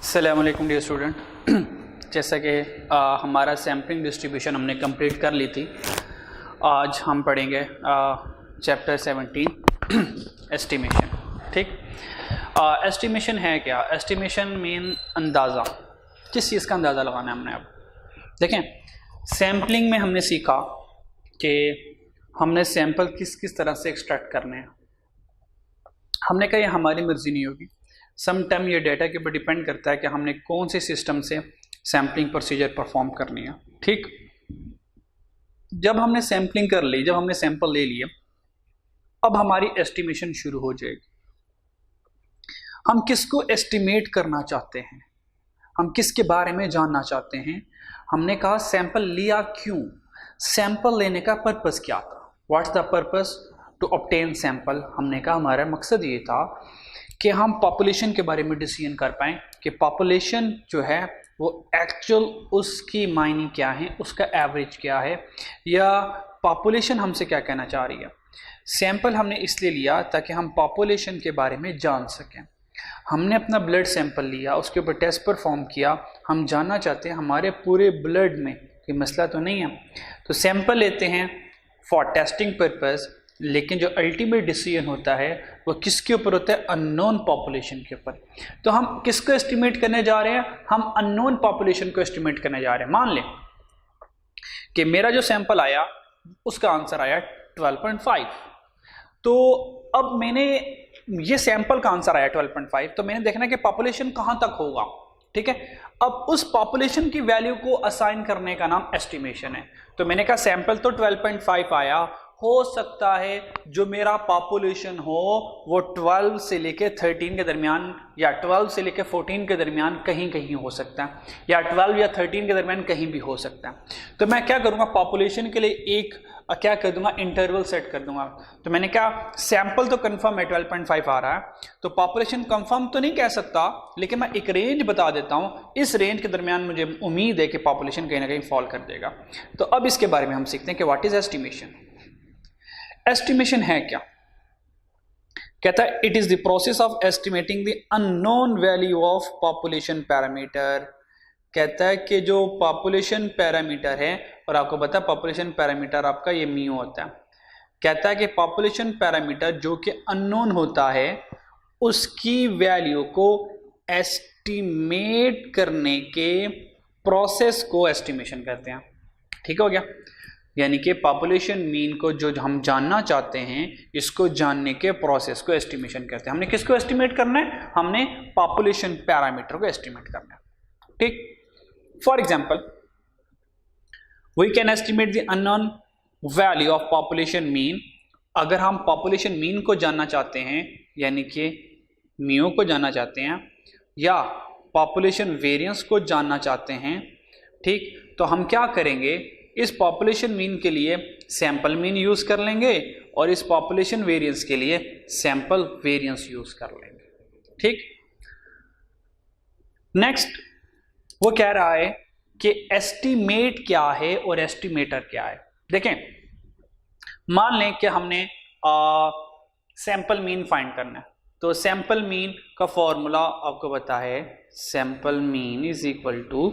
अस्सलाम वालेकुम dear student. जैसा कि हमारा सैम्पलिंग डिस्ट्रीब्यूशन हमने कंप्लीट कर ली थी। आज हम पढ़ेंगे चैप्टर 17 एस्टिमेशन। ठीक, एस्टिमेशन है क्या? एस्टिमेशन मीन अंदाज़ा, किस चीज़ का अंदाज़ा लगाना है हमने। अब देखें, सैम्पलिंग में हमने सीखा कि हमने सैंपल किस किस तरह से एक्सट्रैक्ट करने हैं। हमने कहा ये हमारी मर्जी नहीं होगी, सम टाइम ये डाटा के ऊपर डिपेंड करता है कि हमने कौन से सिस्टम से सैम्पलिंग प्रोसीजर परफॉर्म करनी है। ठीक, जब हमने सैम्पलिंग कर ली, जब हमने सैंपल ले लिया, अब हमारी एस्टिमेशन शुरू हो जाएगी। हम किसको एस्टिमेट करना चाहते हैं, हम किसके बारे में जानना चाहते हैं। हमने कहा सैंपल लिया क्यों, सैंपल लेने का पर्पस क्या था, what's the purpose to obtain sample. हमने कहा हमारा मकसद ये था कि हम पॉपुलेशन के बारे में डिसीजन कर पाएँ कि पॉपुलेशन जो है वो एक्चुअल उसकी मायने क्या है, उसका एवरेज क्या है, या पॉपुलेशन हमसे क्या कहना चाह रही है। सैंपल हमने इसलिए लिया ताकि हम पॉपुलेशन के बारे में जान सकें। हमने अपना ब्लड सैंपल लिया, उसके ऊपर टेस्ट परफॉर्म किया, हम जानना चाहते हैं हमारे पूरे ब्लड में कोई मसला तो नहीं है, तो सैंपल लेते हैं फॉर टेस्टिंग पर्पस। लेकिन जो अल्टीमेट डिसीजन होता है वो किसके ऊपर होता है, अननोन पॉपुलेशन के ऊपर। तो हम किसको एस्टिमेट करने जा रहे हैं, हम अननोन पॉपुलेशन को एस्टिमेट करने जा रहे हैं। मान लें कि मेरा जो सैंपल आया उसका आंसर आया 12.5, तो अब मैंने ये सैंपल का आंसर आया 12.5, तो मैंने देखना कि पॉपुलेशन कहां तक होगा। ठीक है, अब उस पॉपुलेशन की वैल्यू को असाइन करने का नाम एस्टिमेशन है। तो मैंने कहा सैंपल तो 12.5 आया, हो सकता है जो मेरा पॉपुलेशन हो वो 12 से लेके 13 के दरमियान या 12 से लेके 14 के दरमियान कहीं कहीं हो सकता है, या 12 या 13 के दरमियान कहीं भी हो सकता है। तो मैं क्या करूँगा, पॉपुलेशन के लिए एक क्या कर दूंगा, इंटरवल सेट कर दूंगा। तो मैंने कहा सैंपल तो कंफर्म है 12.5 आ रहा है, तो पॉपुलेशन कंफर्म तो नहीं कह सकता, लेकिन मैं एक रेंज बता देता हूँ, इस रेंज के दरमियान मुझे उम्मीद है कि पॉपुलेशन कहीं ना कहीं फॉल कर देगा। तो अब इसके बारे में हम सीखते हैं कि व्हाट इज एस्टिमेशन। एस्टिमेशन है क्या? कहता है it is the process of estimating the unknown value of population parameter. कहता है कि जो पॉपुलेशन पैरामीटर है, और आपको पता है पॉपुलेशन पैरामीटर आपका ये म्यू होता है। कहता है कि पॉपुलेशन पैरामीटर जो कि अननोन होता है उसकी वैल्यू को एस्टिमेट करने के प्रोसेस को एस्टिमेशन कहते हैं। ठीक हो गया, यानी कि पॉपुलेशन मीन को जो हम जानना चाहते हैं, इसको जानने के प्रोसेस को एस्टिमेशन कहते हैं। हमने किसको एस्टिमेट करना है, हमने पॉपुलेशन पैरामीटर को एस्टिमेट करना है। ठीक, for example we can estimate the unknown value of population mean. अगर हम पॉपुलेशन मीन को जानना चाहते हैं, यानी कि म्यू को जानना चाहते हैं, या पॉपुलेशन वेरिएंस को जानना चाहते हैं, ठीक, तो हम क्या करेंगे, इस पॉपुलेशन मीन के लिए सैंपल मीन यूज कर लेंगे और इस पॉपुलेशन वेरिएंस के लिए सैंपल वेरिएंस यूज कर लेंगे। ठीक, नेक्स्ट वो कह रहा है कि एस्टिमेट क्या है और एस्टिमेटर क्या है। देखें, मान लें कि हमने सैंपल मीन फाइंड करना है, तो सैंपल मीन का फॉर्मूला आपको पता है, sample mean is equal to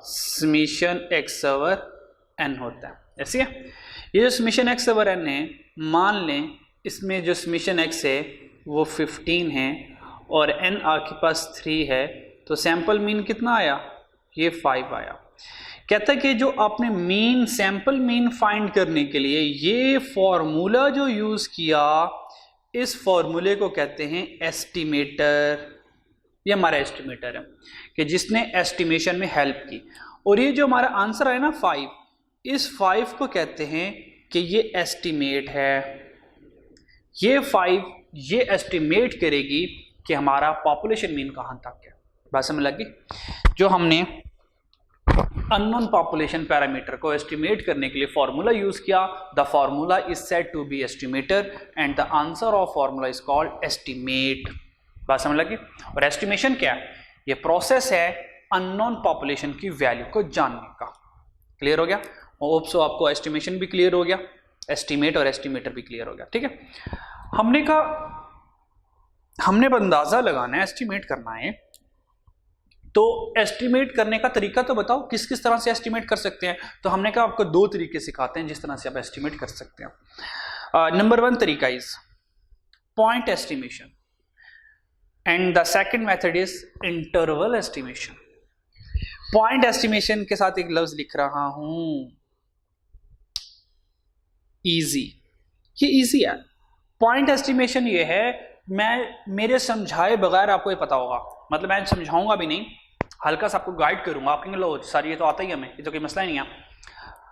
summation x over n होता है। ऐसे है, ये जो समेशन x ओवर n है, मान लें इसमें जो समेशन x है वो 15 है और n आपके पास 3 है, तो सैंपल मीन कितना आया, ये 5 आया। कहता है कि जो आपने मीन सैंपल मीन फाइंड करने के लिए ये फॉर्मूला जो यूज किया, इस फॉर्मूले को कहते हैं एस्टिमेटर। ये हमारा एस्टिमेटर है कि जिसने एस्टिमेशन में हेल्प की। और ये जो हमारा आंसर है ना 5, इस 5 को कहते हैं कि ये एस्टिमेट है। ये 5 ये एस्टिमेट करेगी कि हमारा पॉपुलेशन मीन कहां तक है। बात समझ लगी? जो हमने अननोन पॉपुलेशन पैरामीटर को एस्टिमेट करने के लिए फॉर्मूला यूज किया, the formula is said to be estimator and the answer of formula is called estimate. बात समझ लगी? और एस्टिमेशन क्या है, ये प्रोसेस है अननोन पॉपुलेशन की वैल्यू को जानने का। क्लियर हो गया? होप सो आपको एस्टिमेशन भी क्लियर हो गया, एस्टिमेट और एस्टिमेटर भी क्लियर हो गया। ठीक है, हमने कहा हमने अंदाजा लगाना है, एस्टिमेट करना है तो एस्टिमेट करने का तरीका तो बताओ, किस किस तरह से एस्टिमेट कर सकते हैं। तो हमने कहा आपको 2 तरीके सिखाते हैं जिस तरह से आप एस्टिमेट कर सकते हैं। नंबर 1 तरीका is point estimation and the second method is interval estimation. Point estimation के साथ एक लफ्ज लिख रहा हूं, इजी। ये इजी है। पॉइंट एस्टिमेशन ये है, मेरे समझाए बगैर आपको ये पता होगा, मतलब मैं समझाऊंगा भी नहीं, हल्का सा आपको गाइड करूंगा। आप कहेंगे लो सर ये तो आता ही हमें, ये तो कोई मसला ही नहीं है।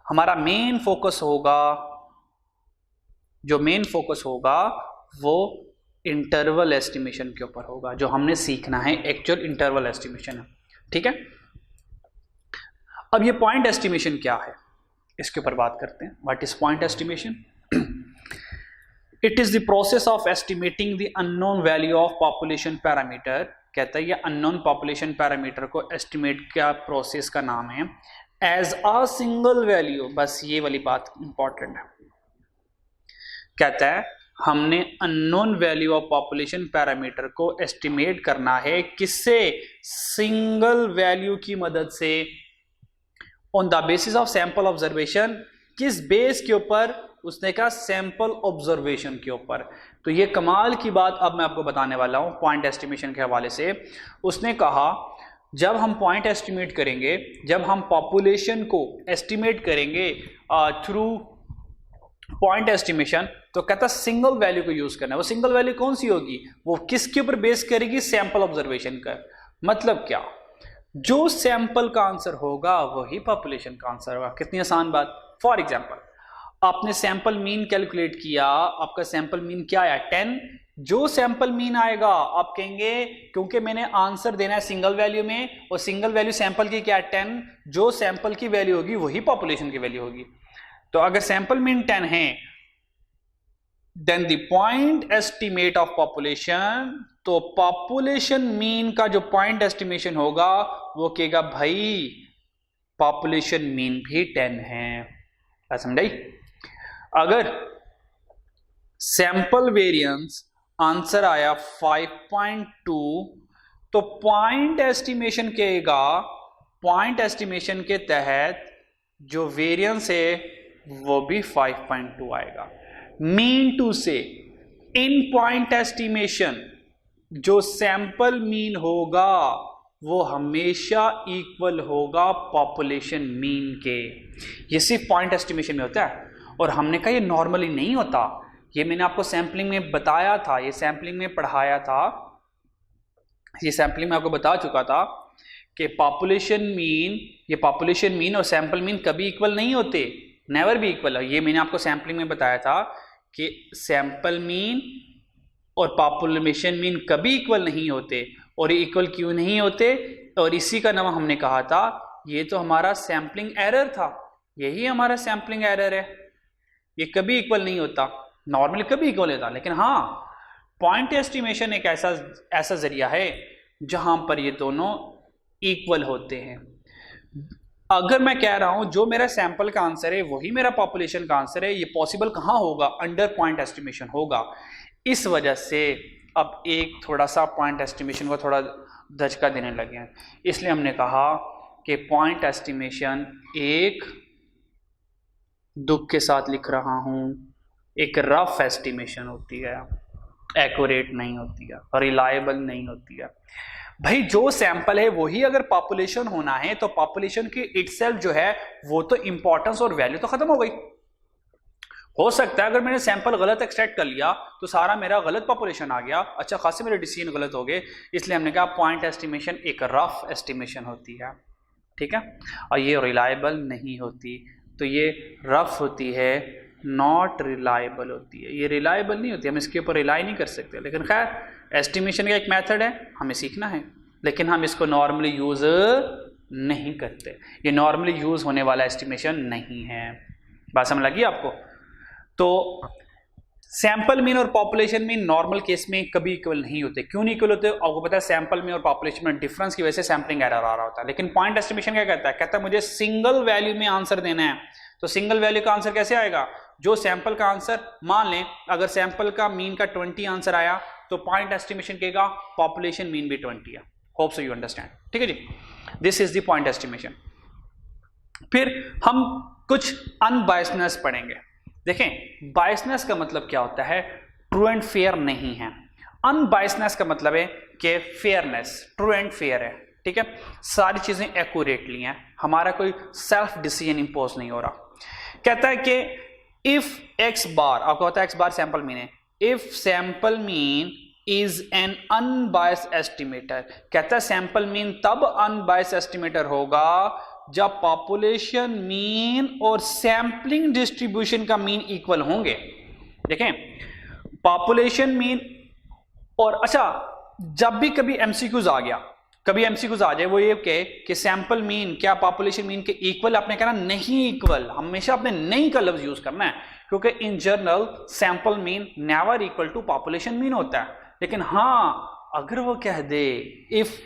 हमारा मेन फोकस होगा, जो मेन फोकस होगा वो इंटरवल एस्टिमेशन के ऊपर होगा, जो हमने सीखना है एक्चुअल इंटरवल एस्टिमेशन है। ठीक है, अब ये पॉइंट एस्टिमेशन क्या है इसके ऊपर बात करते हैं। What is point estimation? It is the process of estimating the unknown value of population parameter. कहता है ये अननोन पॉपुलेशन पैरामीटर को एस्टिमेट का प्रोसेस का नाम है एज अ सिंगल वैल्यू। बस ये वाली बात इंपॉर्टेंट है। कहता है हमने unknown value of population parameter को एस्टिमेट करना है, किससे? सिंगल वैल्यू की मदद से, on the basis of sample observation. किस बेस के ऊपर? उसने कहा सैंपल ऑब्जर्वेशन के ऊपर। तो ये कमाल की बात अब मैं आपको बताने वाला हूं पॉइंट एस्टिमेशन के हवाले से। उसने कहा जब हम पॉइंट एस्टिमेट करेंगे, जब हम पॉपुलेशन को एस्टिमेट करेंगे थ्रू पॉइंट एस्टिमेशन, तो कहता सिंगल वैल्यू को यूज करना है। वो सिंगल वैल्यू कौन सी होगी? वो किसके ऊपर बेस करेगी? सैंपल ऑब्जर्वेशन का। मतलब क्या? जो सैंपल का आंसर होगा वही पॉपुलेशन का आंसर होगा। कितनी आसान बात। फॉर एग्जांपल आपने सैंपल मीन कैलकुलेट किया, आपका सैंपल मीन क्या आया? 10। जो सैंपल मीन आएगा आप कहेंगे क्योंकि मैंने आंसर देना है सिंगल वैल्यू में और सिंगल वैल्यू सैंपल की क्या है? 10। जो सैंपल की वैल्यू होगी वही पॉपुलेशन की वैल्यू होगी। तो अगर सैंपल मीन 10 है, then the point estimate of population, तो पॉपुलेशन मीन का जो पॉइंट एस्टिमेशन होगा वो कहेगा भाई पॉपुलेशन मीन भी 10 है। समझाई? अगर सैंपल वेरिएंस आंसर आया 5.2, तो पॉइंट एस्टिमेशन कहेगा, पॉइंट एस्टिमेशन के तहत जो वेरिएंस है वो भी 5.2 आएगा। मीन टू से इन पॉइंट एस्टिमेशन जो सैंपल मीन होगा वो हमेशा इक्वल होगा पॉपुलेशन मीन के। ये सिर्फ पॉइंट एस्टिमेशन में होता है और हमने कहा ये नॉर्मली नहीं होता। ये मैंने आपको सैंपलिंग में बताया था, ये सैंपलिंग में पढ़ाया था, ये सैंपलिंग में आपको बता चुका था कि पॉपुलेशन मीन, ये पॉपुलेशन मीन और सैंपल मीन कभी इक्वल नहीं होते, नेवर भी इक्वल है। ये मैंने आपको सैंपलिंग में बताया था कि सैंपल मीन और पॉपुलेशन मीन कभी इक्वल नहीं होते। और ये इक्वल क्यों नहीं होते? और इसी का नाम हमने कहा था ये तो हमारा सैंपलिंग एरर था, यही हमारा सैंपलिंग एरर है। ये कभी इक्वल नहीं होता, नॉर्मली कभी इक्वल होता। लेकिन हाँ, पॉइंट एस्टिमेशन एक ऐसा जरिया है जहां पर ये दोनों इक्वल होते हैं। अगर मैं कह रहा हूं जो मेरा सैंपल का आंसर है वही मेरा पॉपुलेशन का आंसर है, ये पॉसिबल कहां होगा? अंडर पॉइंट एस्टिमेशन होगा। इस वजह से अब एक थोड़ा सा पॉइंट एस्टिमेशन को थोड़ा धचका देने लगे हैं। इसलिए हमने कहा कि पॉइंट एस्टिमेशन एक, दुख के साथ लिख रहा हूं, एक रफ एस्टिमेशन होती है, एक्यूरेट नहीं होती है, रिलायबल नहीं होती है। भाई जो सैंपल है वही अगर पॉपुलेशन होना है तो पॉपुलेशन की इटसेल्फ जो है वो तो इंपॉर्टेंस और वैल्यू तो खत्म हो गई। हो सकता है अगर मैंने सैंपल गलत एक्सट्रैक्ट कर लिया तो सारा मेरा गलत पॉपुलेशन आ गया, अच्छा खासे मेरे डिसीजन गलत हो गए। इसलिए हमने कहा पॉइंट एस्टिमेशन एक रफ एस्टिमेशन होती है, ठीक है, और ये रिलायबल नहीं होती। तो ये रफ होती है, नॉट रिलायबल होती है। ये रिलायबल नहीं होती, हम इसके ऊपर रिलाई नहीं कर सकते। लेकिन खैर एस्टिमेशन का एक मेथड है, हमें सीखना है, लेकिन हम इसको नॉर्मली यूज नहीं करते। ये नॉर्मली यूज होने वाला एस्टिमेशन नहीं है। बात समझ लगी आपको? तो सैंपल मीन और पॉपुलेशन मीन नॉर्मल केस में कभी इक्वल नहीं होते। क्यों नहीं इक्वल होते? आपको पता है सैंपल मीन और पॉपुलेशन में डिफरेंस की वजह से सैंपलिंग एरर आ रहा होता है। लेकिन पॉइंट एस्टिमेशन क्या कहता है? कहता है मुझे सिंगल वैल्यू में आंसर देना है। तो सिंगल वैल्यू का आंसर कैसे आएगा? जो सैंपल का आंसर, मान लें अगर सैंपल का मीन का 20 आंसर आया तो पॉइंट एस्टिमेशन कहेगा पॉपुलेशन मीन भी 20 है। होप सो यू अंडरस्टैंड, ठीक है जी। This is the point estimation. फिर हम कुछ अनबायसनेस पढ़ेंगे। देखें, बायसनेस का मतलब क्या होता है, ट्रू एंड फेयर नहीं है। अनबायसनेस का मतलब है कि फेयरनेस, ट्रू एंड फेयर है, ठीक है, सारी चीजें एक्यूरेटली हैं, हमारा कोई सेल्फ डिसीजन इंपोज नहीं हो रहा। कहता है कि इफ एक्स बार, आपको पता है एक्स बार सैंपल मीन है, if sample mean is an unbiased estimator, कहता है सैंपल मीन तब अनबायस्ड एस्टिमेटर होगा जब पॉपुलेशन मीन और सैंपलिंग डिस्ट्रीब्यूशन का मीन इक्वल होंगे। देखें, पॉपुलेशन मीन और, अच्छा, जब भी कभी एमसीक्यूज आ गया, कभी एमसीक्यूज आ जाए वो ये कहे कि सैंपल मीन क्या पॉपुलेशन मीन के इक्वल, आपने कहना नहीं इक्वल, हमेशा आपने नहीं का लफ्ज यूज करना है, क्योंकि in general sample mean never equal to population mean होता है। लेकिन हाँ, अगर वो कह दे if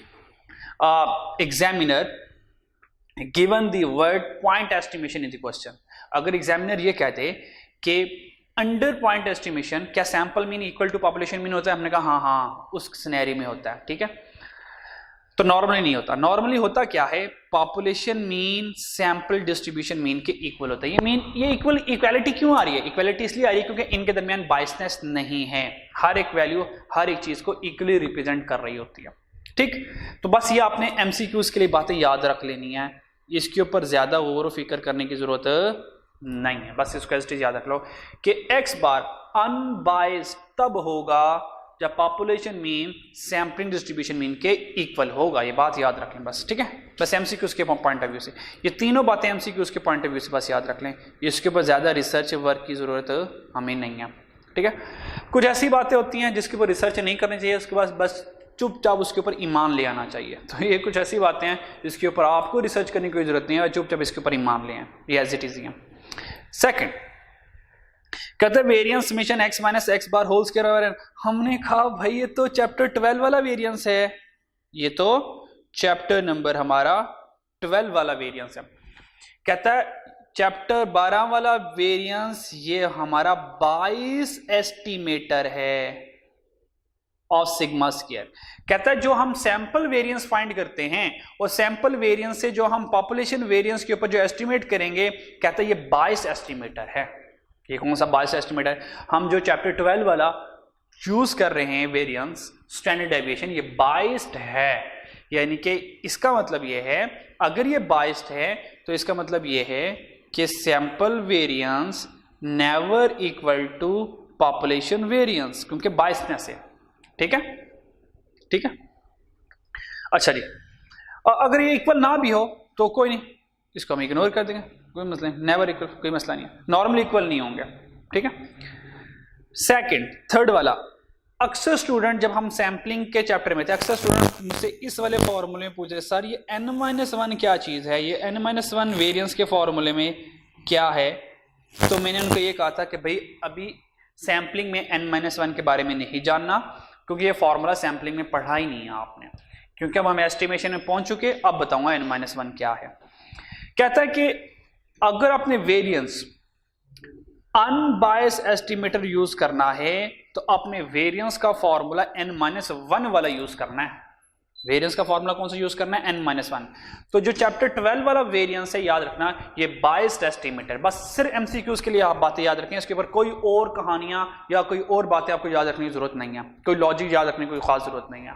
examiner given the word point estimation in the question, अगर एग्जामिनर ये कहते कि अंडर पॉइंट एस्टिमेशन क्या sample mean equal to population mean होता है, हमने कहा हाँ उस सिनेरियो में होता है, ठीक है। तो नॉर्मली नहीं होता, नॉर्मली होता क्या है, population mean sample distribution mean के इक्वल होता है। ये मीन, ये इक्वल, इक्वालिटी क्यों आ रही है, इक्वालिटी इसलिए आ रही है क्योंकि इनके दरमियान बायसनेस नहीं है, हर एक वैल्यू हर एक चीज को इक्वली रिप्रेजेंट कर रही होती है, ठीक। तो बस ये आपने एमसीक्यूज के लिए बातें याद रख लेनी है, इसके ऊपर ज्यादा गौर फिक्र करने की जरूरत नहीं है, बस इसको एज याद रख लो कि एक्स बार अनबायस्ड तब होगा जब population mean sampling distribution mean के इक्वल होगा, ये बात याद रख लें बस, ठीक है। बस एमसीक्यूज के पॉइंट ऑफ व्यू से ये तीनों बातें एमसीक्यूज के पॉइंट ऑफ व्यू से बस याद रख लें, इसके ऊपर ज्यादा रिसर्च वर्क की जरूरत हमें नहीं है, ठीक है। कुछ ऐसी बातें होती हैं जिसके ऊपर रिसर्च नहीं करनी चाहिए, उसके बाद बस चुपचाप उसके ऊपर ईमान ले आना चाहिए। तो ये कुछ ऐसी बातें हैं जिसके ऊपर आपको रिसर्च करने की कोई जरूरत नहीं है, चुपचाप इसके ऊपर ईमान ले आए, ये एज इट इज है। सेकंड कहते हैं variance summation x minus x bar whole square, हमने कहा भाई ये तो चैप्टर 12 वाला वेरिएंस है, ये तो चैप्टर नंबर हमारा 12 वाला वेरिएंस है। कहता है चैप्टर 12 वाला वेरिएंस ये हमारा 22 एस्टिमेटर है ऑफ सिग्मा स्क्वायर। कहता है जो हम सैंपल वेरिएंस फाइंड करते हैं और सैंपल वेरिएंस से जो हम पॉपुलेशन वेरिएंस के ऊपर जो एस्टिमेट करेंगे, कहता है ये 22 एस्टिमेटर है। ये कौन सा 22 एस्टिमेटर, हम जो चैप्टर 12 वाला यूज कर रहे हैं वेरिएंस स्टैंडर्ड डेविएशन, ये 22 है, यानी कि इसका मतलब ये है अगर ये 22 है तो इसका मतलब ये है कि sample variance never equal to population variance, क्योंकि 22नेस है, ठीक है, ठीक है। अच्छा जी, और अगर ये इक्वल ना भी हो तो कोई नहीं, इसको हम इग्नोर कर देंगे, कोई मसला नहीं, नेवर इक्वल कोई मसला नहीं है, नॉर्मली इक्वल नहीं होंगे, ठीक है। सेकंड, थर्ड वाला, अक्सर स्टूडेंट जब हम सैंपलिंग के चैप्टर में थे, अक्सर स्टूडेंट मुझसे इस वाले फॉर्मूले में पूछ रहे सर ये n-1 क्या चीज है, ये n-1 वेरिएंस के फॉर्मूले में क्या है। तो मैंने उनको ये कहा था कि भाई अभी सैंपलिंग में n-1 के बारे में नहीं जानना, क्योंकि ये फॉर्मूला सैंपलिंग में पढ़ा ही नहीं है आपने, क्योंकि अब हम एस्टिमेशन में पहुंच चुके, अब बताऊंगा n-1 क्या है। कहता है कि अगर आपने वेरिएंस अनबायस्ड एस्टिमेटर यूज करना है तो आपने वेरिएंस का फॉर्मूला n-1 वाला यूज करना है। वेरिएंस का फॉर्मूला कौन सा यूज करना है, n-1। तो जो चैप्टर 12 वाला वेरिएंस है, याद रखना ये बायस्ड एस्टिमेटर, बस सिर्फ एमसीक्यूज के लिए आप बातें याद रखें, इसके ऊपर कोई और कहानियां या कोई और बातें आपको याद रखने की जरूरत नहीं है, कोई लॉजिक याद रखने की कोई खास जरूरत नहीं है।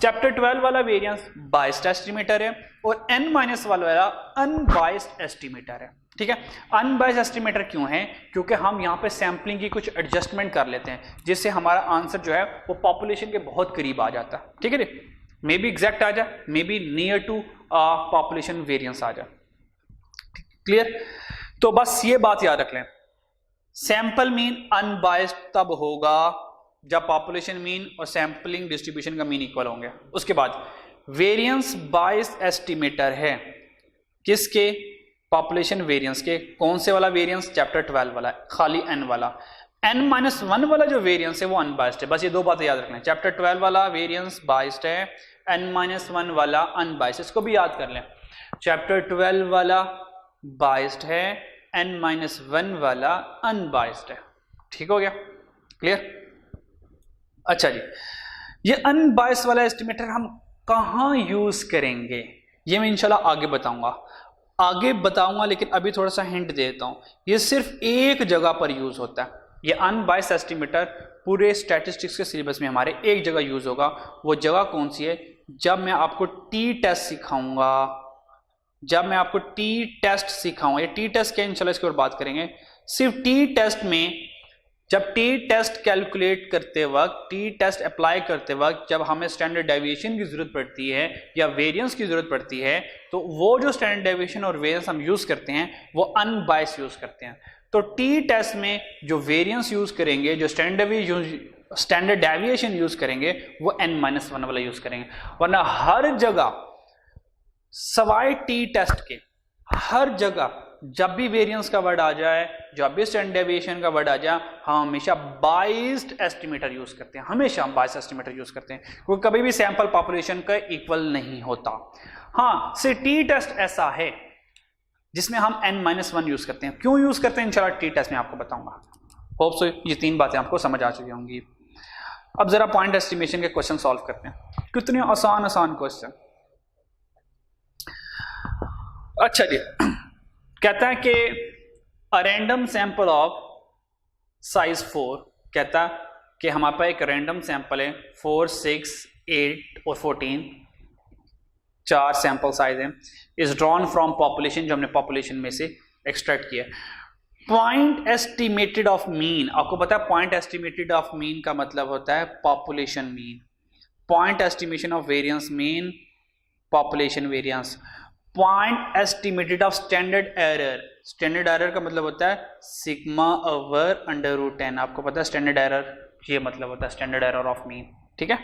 चैप्टर 12 वाला वेरिएंस बायस्ड एस्टिमेटर है और n- वाला अनबायस्ड एस्टिमेटर है, ठीक है। अनबायस्ड एस्टिमेटर क्यों है, क्योंकि हम यहाँ पे सैंपलिंग की कुछ एडजस्टमेंट कर लेते हैं जिससे हमारा आंसर जो है वो पॉपुलेशन के बहुत करीब आ जाता है, ठीक है। मे बी एग्जैक्ट आ जाए, maybe near to population variance आ जाए, क्लियर। तो बस ये बात याद रख लें, सैंपल मीन अनबायस्ड तब होगा जब पॉपुलेशन मीन और सैंपलिंग डिस्ट्रीब्यूशन का मीन इक्वल होंगे। उसके बाद वेरिएंस बायस्ड एस्टिमेटर है किसके, पॉपुलेशन वेरिएंस के। कौन से वाला वेरिएंस, चैप्टर 12 वाला, खाली n वाला। n-1 वाला जो वेरिएंस है वो अनबायस्ड है, बस ये दो बातें याद रखना है, चैप्टर 12 वाला वेरिएंस बायस्ड है, n-1 वाला अनबायस्ड, इसको भी याद कर लें, चैप्टर 12 वाला बायस्ड है, n-1 वाला अनबायस्ड है, ठीक हो गया, क्लियर। अच्छा जी, ये अनबायस्ड वाला एस्टिमेटर हम कहाँ यूज करेंगे ये मैं इंशाल्लाह आगे बताऊंगा, लेकिन अभी थोड़ा सा हिंट देता हूं। ये सिर्फ एक जगह पर यूज होता है, ये अनबायस्ड एस्टिमेटर पूरे स्टैटिस्टिक्स के सिलेबस में हमारे एक जगह यूज होगा। वो जगह कौन सी है? जब मैं आपको टी टेस्ट सिखाऊंगा, ये टी टेस्ट क्या, इंशाल्लाह इसके ऊपर बात करेंगे। सिर्फ टी टेस्ट में जब टी टेस्ट कैलकुलेट करते वक्त, टी टेस्ट अप्लाई करते वक्त जब हमें स्टैंडर्ड डेविएशन की जरूरत पड़ती है या वेरिएंस की जरूरत पड़ती है, तो वो जो स्टैंडर्ड डेविएशन और वेरिएंस हम यूज करते हैं वो अनबायस्ड यूज करते हैं। तो टी टेस्ट में जो वेरिएंस यूज करेंगे, जो स्टैंडर्ड डेविएशन यूज करेंगे, वो n-1 वाला यूज करेंगे। वरना हर जगह सवाए टी टेस्ट के हर जगह जब भी वेरिएंस का वर्ड आ जाए, जब भी स्टैंडर्ड डेविएशन का वर्ड आ जाए, हम हमेशा बाइस्ड एस्टिमेटर यूज करते हैं, क्योंकि कभी भी सैंपल पॉपुलेशन का इक्वल नहीं होता। हाँ, सिर्फ टी टेस्ट ऐसा है जिसमें हम n-1 यूज करते हैं। क्यों यूज करते हैं इंशाल्लाह टी टेस्ट में आपको बताऊंगा। होप सो ये 3 बातें आपको समझ आ चुकी होंगी। अब जरा पॉइंट एस्टिमेशन के क्वेश्चन सॉल्व करते हैं। कितने आसान क्वेश्चन। अच्छा जी, कहता है कि a random sample of size 4, कहता है कि हमारे पास एक रैंडम सैंपल है 4, 6, 8 और 14, 4 सैंपल साइज है, इज ड्रॉन फ्रॉम पॉपुलेशन, जो हमने पॉपुलेशन में से एक्सट्रैक्ट किया। पॉइंट एस्टिमेटेड ऑफ मीन, आपको पता है पॉइंट एस्टिमेटेड ऑफ मीन का मतलब होता है population mean. Point estimation of variance mean population variance. Point estimated of standard error, standard error का मतलब होता है सिग्मा ओवर √10। आपको पता है स्टैंडर्ड एरर ये मतलब होता है स्टैंडर्ड एरर ऑफ मीन, ठीक है।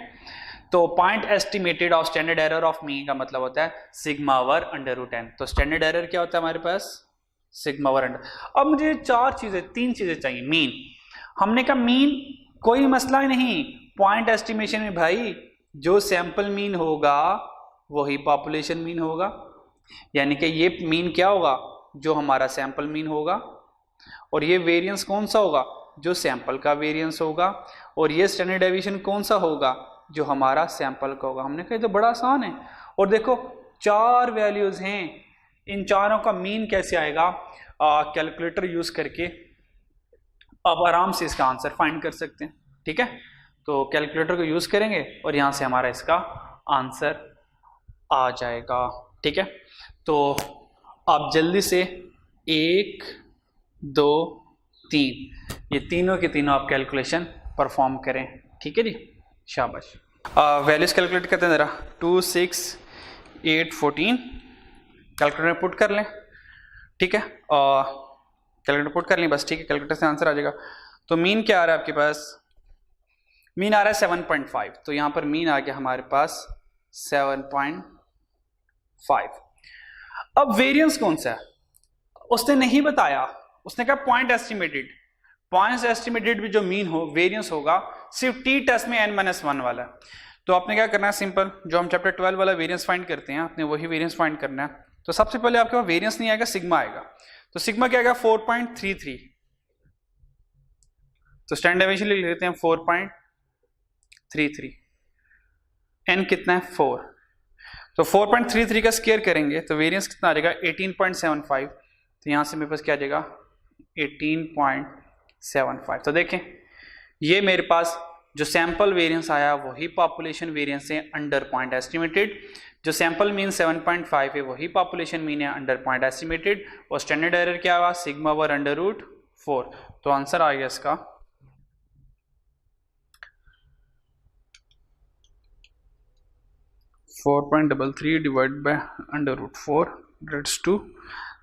तो point estimated of standard error of mean का मतलब होता है सिग्मा ओवर √10। तो स्टैंडर्ड एरर क्या होता है हमारे पास? Sigma over √10। अब मुझे 3 चीजें चाहिए। मीन, हमने कहा मीन कोई मसला ही नहीं, पॉइंट एस्टिमेशन में भाई जो सैंपल मीन होगा वही पॉपुलेशन मीन होगा, यानी कि ये मीन क्या होगा? जो हमारा सैंपल मीन होगा, और ये वेरिएंस कौन सा होगा? जो सैंपल का वेरिएंस होगा, और ये स्टैंडर्ड डेविएशन कौन सा होगा? जो हमारा सैंपल का होगा। हमने कहा तो बड़ा आसान है। और देखो 4 वैल्यूज हैं, इन चारों का मीन कैसे आएगा? कैलकुलेटर यूज करके आप आराम से इसका आंसर फाइंड कर सकते हैं, ठीक है। तो कैलकुलेटर को यूज करेंगे और यहां से हमारा इसका आंसर आ जाएगा, ठीक है। तो आप जल्दी से 1, 2, 3 ये तीनों के तीनों आप कैलकुलेशन परफॉर्म करें, ठीक है जी, शाबाश। वैल्यूज कैलकुलेट करते हैं ज़रा। 2, 6, 8, 14 कैलकुलेटर पुट कर लें, ठीक है। कैलकुलेटर पुट कर लें बस, ठीक है। कैलकुलेटर से आंसर आ जाएगा। तो मीन क्या आ रहा है आपके पास? मीन आ रहा है 7.5। तो यहाँ पर मीन आ गया हमारे पास 7.5। अब वेरिएंस कौन सा है उसने नहीं बताया, उसने कहा पॉइंट एस्टिमेटेड। पॉइंट एस्टिमेटेड भी जो मीन हो वेरिएंस होगा सिर्फ टी टेस्ट में n-1 वाला। तो आपने क्या करना है, सिंपल जो हम चैप्टर 12 वाला वेरिएंस फाइंड करते हैं आपने वही वेरिएंस फाइंड करना है। तो सबसे पहले आपके पास वेरिएंस नहीं आएगा, सिग्मा आएगा। तो सिग्मा क्या आएगा? 4.33। तो स्टैंडर्ड डेविएशन लिख लेते हैं 4.33। n कितना है? 4। तो 4.33 का स्क्वायर करेंगे तो वेरिएंस कितना आ जाएगा? 18.75। तो यहाँ से मेरे पास क्या आ जाएगा? 18.75। तो देखें ये मेरे पास जो सैंपल वेरिएंस आया वही पॉपुलेशन वेरिएंस है अंडर पॉइंट एस्टिमेटेड। जो सैंपल मीन 7.5 है वही पॉपुलेशन मीन है अंडर पॉइंट एस्टिमेटेड। और स्टैंडर्ड एरर क्या हुआ? Sigma over √4। तो आंसर आ गया इसका 4.33 डिवाइड बाय √4 दैट्स 2।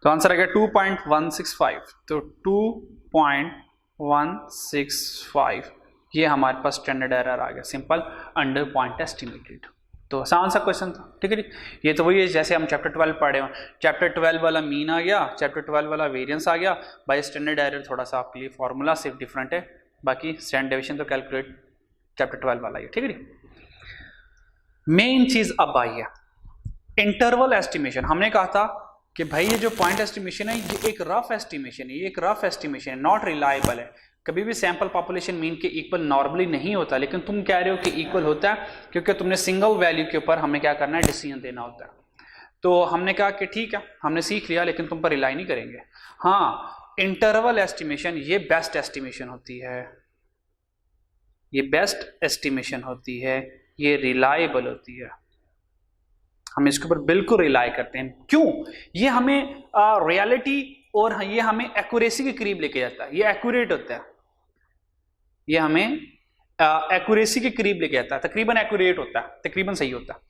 तो आंसर आ गया 2.165। तो 2.165 ये हमारे पास स्टैंडर्ड एरर आ गया, सिंपल अंडर पॉइंट एस्टिमेटेड। तो आसान सा क्वेश्चन था, ठीक है जी। ये तो वही है जैसे हम चैप्टर 12 पढ़े हुए, चैप्टर 12 वाला मीन आ गया, चैप्टर 12 वाला वेरिएंस आ गया। बाय स्टैंडर्ड एरर थोड़ा सा आपके लिए फॉर्मूला सिर्फ डिफरेंट है, बाकी स्टैंडर्ड डेविएशन तो कैलकुलेट चैप्टर 12 वाला ही है, ठीक है जी। मेन चीज अब आई है इंटरवल एस्टिमेशन। हमने कहा था कि भाई ये जो पॉइंट एस्टिमेशन है ये एक रफ एस्टिमेशन है, ये एक रफ एस्टिमेशन है, नॉट रिलायबल है। कभी भी सैंपल पॉपुलेशन मीन के इक्वल नॉर्मली नहीं होता, लेकिन तुम कह रहे हो कि इक्वल होता है क्योंकि तुमने सिंगल वैल्यू के ऊपर हमें क्या करना है, डिसीजन देना होता है। तो हमने कहा कि ठीक है, हमने सीख लिया, लेकिन तुम पर रिलाई नहीं करेंगे। हाँ, इंटरवल एस्टिमेशन ये बेस्ट एस्टिमेशन होती है, ये बेस्ट एस्टिमेशन होती है, ये रिलायबल होती है, हम इसके ऊपर बिल्कुल रिलाई करते हैं। क्यों? ये हमें रियलिटी और ये हमें एक्यूरेसी के करीब लेके जाता है, ये एक्यूरेट होता है, ये हमें एक्यूरेसी के करीब लेके जाता है, तकरीबन एक्यूरेट होता है, तकरीबन सही होता है।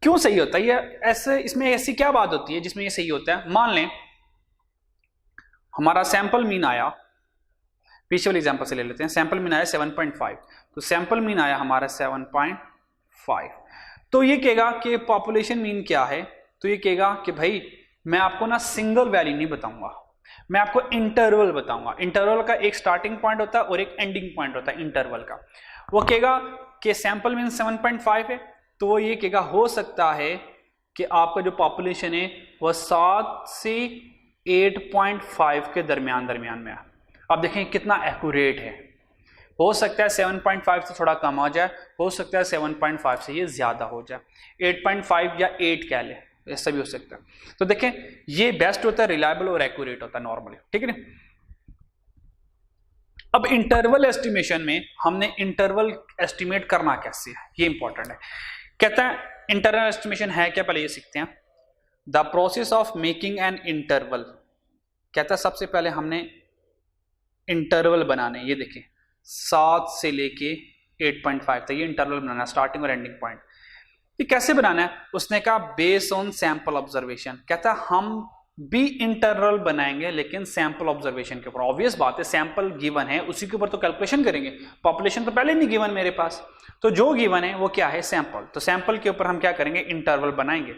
क्यों सही होता है? ये ऐसे, इसमें ऐसी क्या बात होती है जिसमें ये सही होता है? मान लें हमारा सैंपल मीन आया, पीछे वाले एग्जांपल से ले लेते हैं, सैंपल मीन आया 7.5, तो सैंपल मीन आया हमारा 7.5, तो ये कहेगा कि पॉपुलेशन मीन क्या है? तो ये कहेगा कि भाई मैं आपको ना सिंगल वैल्यू नहीं बताऊंगा, मैं आपको इंटरवल बताऊंगा। इंटरवल का एक स्टार्टिंग पॉइंट होता है और एक एंडिंग पॉइंट होता है इंटरवल का। वो कहेगा कि सैंपल मीन 7.5 है, तो वो ये कहेगा हो सकता है कि आपका जो पॉपुलेशन है वह 7 से 8.5 के दरमियान में है। अब देखें कितना एक्यूरेट है, हो सकता है 7.5 से थोड़ा कम हो जाए, हो सकता है 7.5 से ये ज्यादा हो जाए, 8.5 या 8 कह ले, ऐसा भी हो सकता है। तो देखें ये बेस्ट होता है, रिलायबल और एक्यूरेट होता है नॉर्मली, ठीक है ना। अब इंटरवल एस्टिमेशन में हमने इंटरवल एस्टिमेट करना कैसे है, ये इंपॉर्टेंट है। कहता है इंटरवल एस्टिमेशन है क्या, पहले ये सीखते हैं। The process of making an interval, कहता है सबसे पहले हमने इंटरवल बनाने, ये देखें 7 से लेके 8.5 तक ये इंटरवल बनाना, स्टार्टिंग और एंडिंग पॉइंट। ये कैसे बनाना है? उसने कहा बेस्ड ऑन सैंपल ऑब्जर्वेशन। कहता है हम भी इंटरवल बनाएंगे लेकिन सैंपल ऑब्जर्वेशन के ऊपर। ऑब्वियस बात है, सैंपल गिवन है उसी के ऊपर तो कैलकुलेशन करेंगे, पॉपुलेशन तो पहले नहीं गिवन मेरे पास, तो जो गिवन है वो क्या है, सैंपल। तो सैंपल के ऊपर हम क्या करेंगे, इंटरवल बनाएंगे।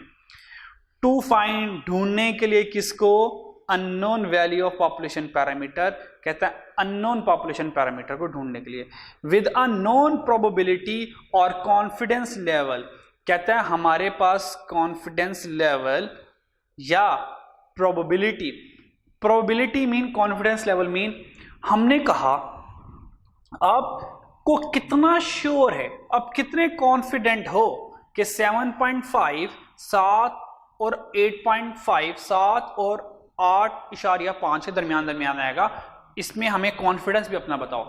टू फाइंड, ढूंढने के लिए किसको, unknown value of population parameter. कहता है अननोन पॉपुलेशन पैरामीटर को ढूंढने के लिए विद अ नोन प्रोबेबिलिटी और कॉन्फिडेंस लेवल। कहता है हमारे पास कॉन्फिडेंस लेवल या probability, probability mean confidence level mean, हमने कहा आपको कितना श्योर है, अब कितने कॉन्फिडेंट हो कि 7.5 7 और 8.5 7 और 8.5 के दरमियान आएगा, इसमें हमें कॉन्फिडेंस भी अपना बताओ।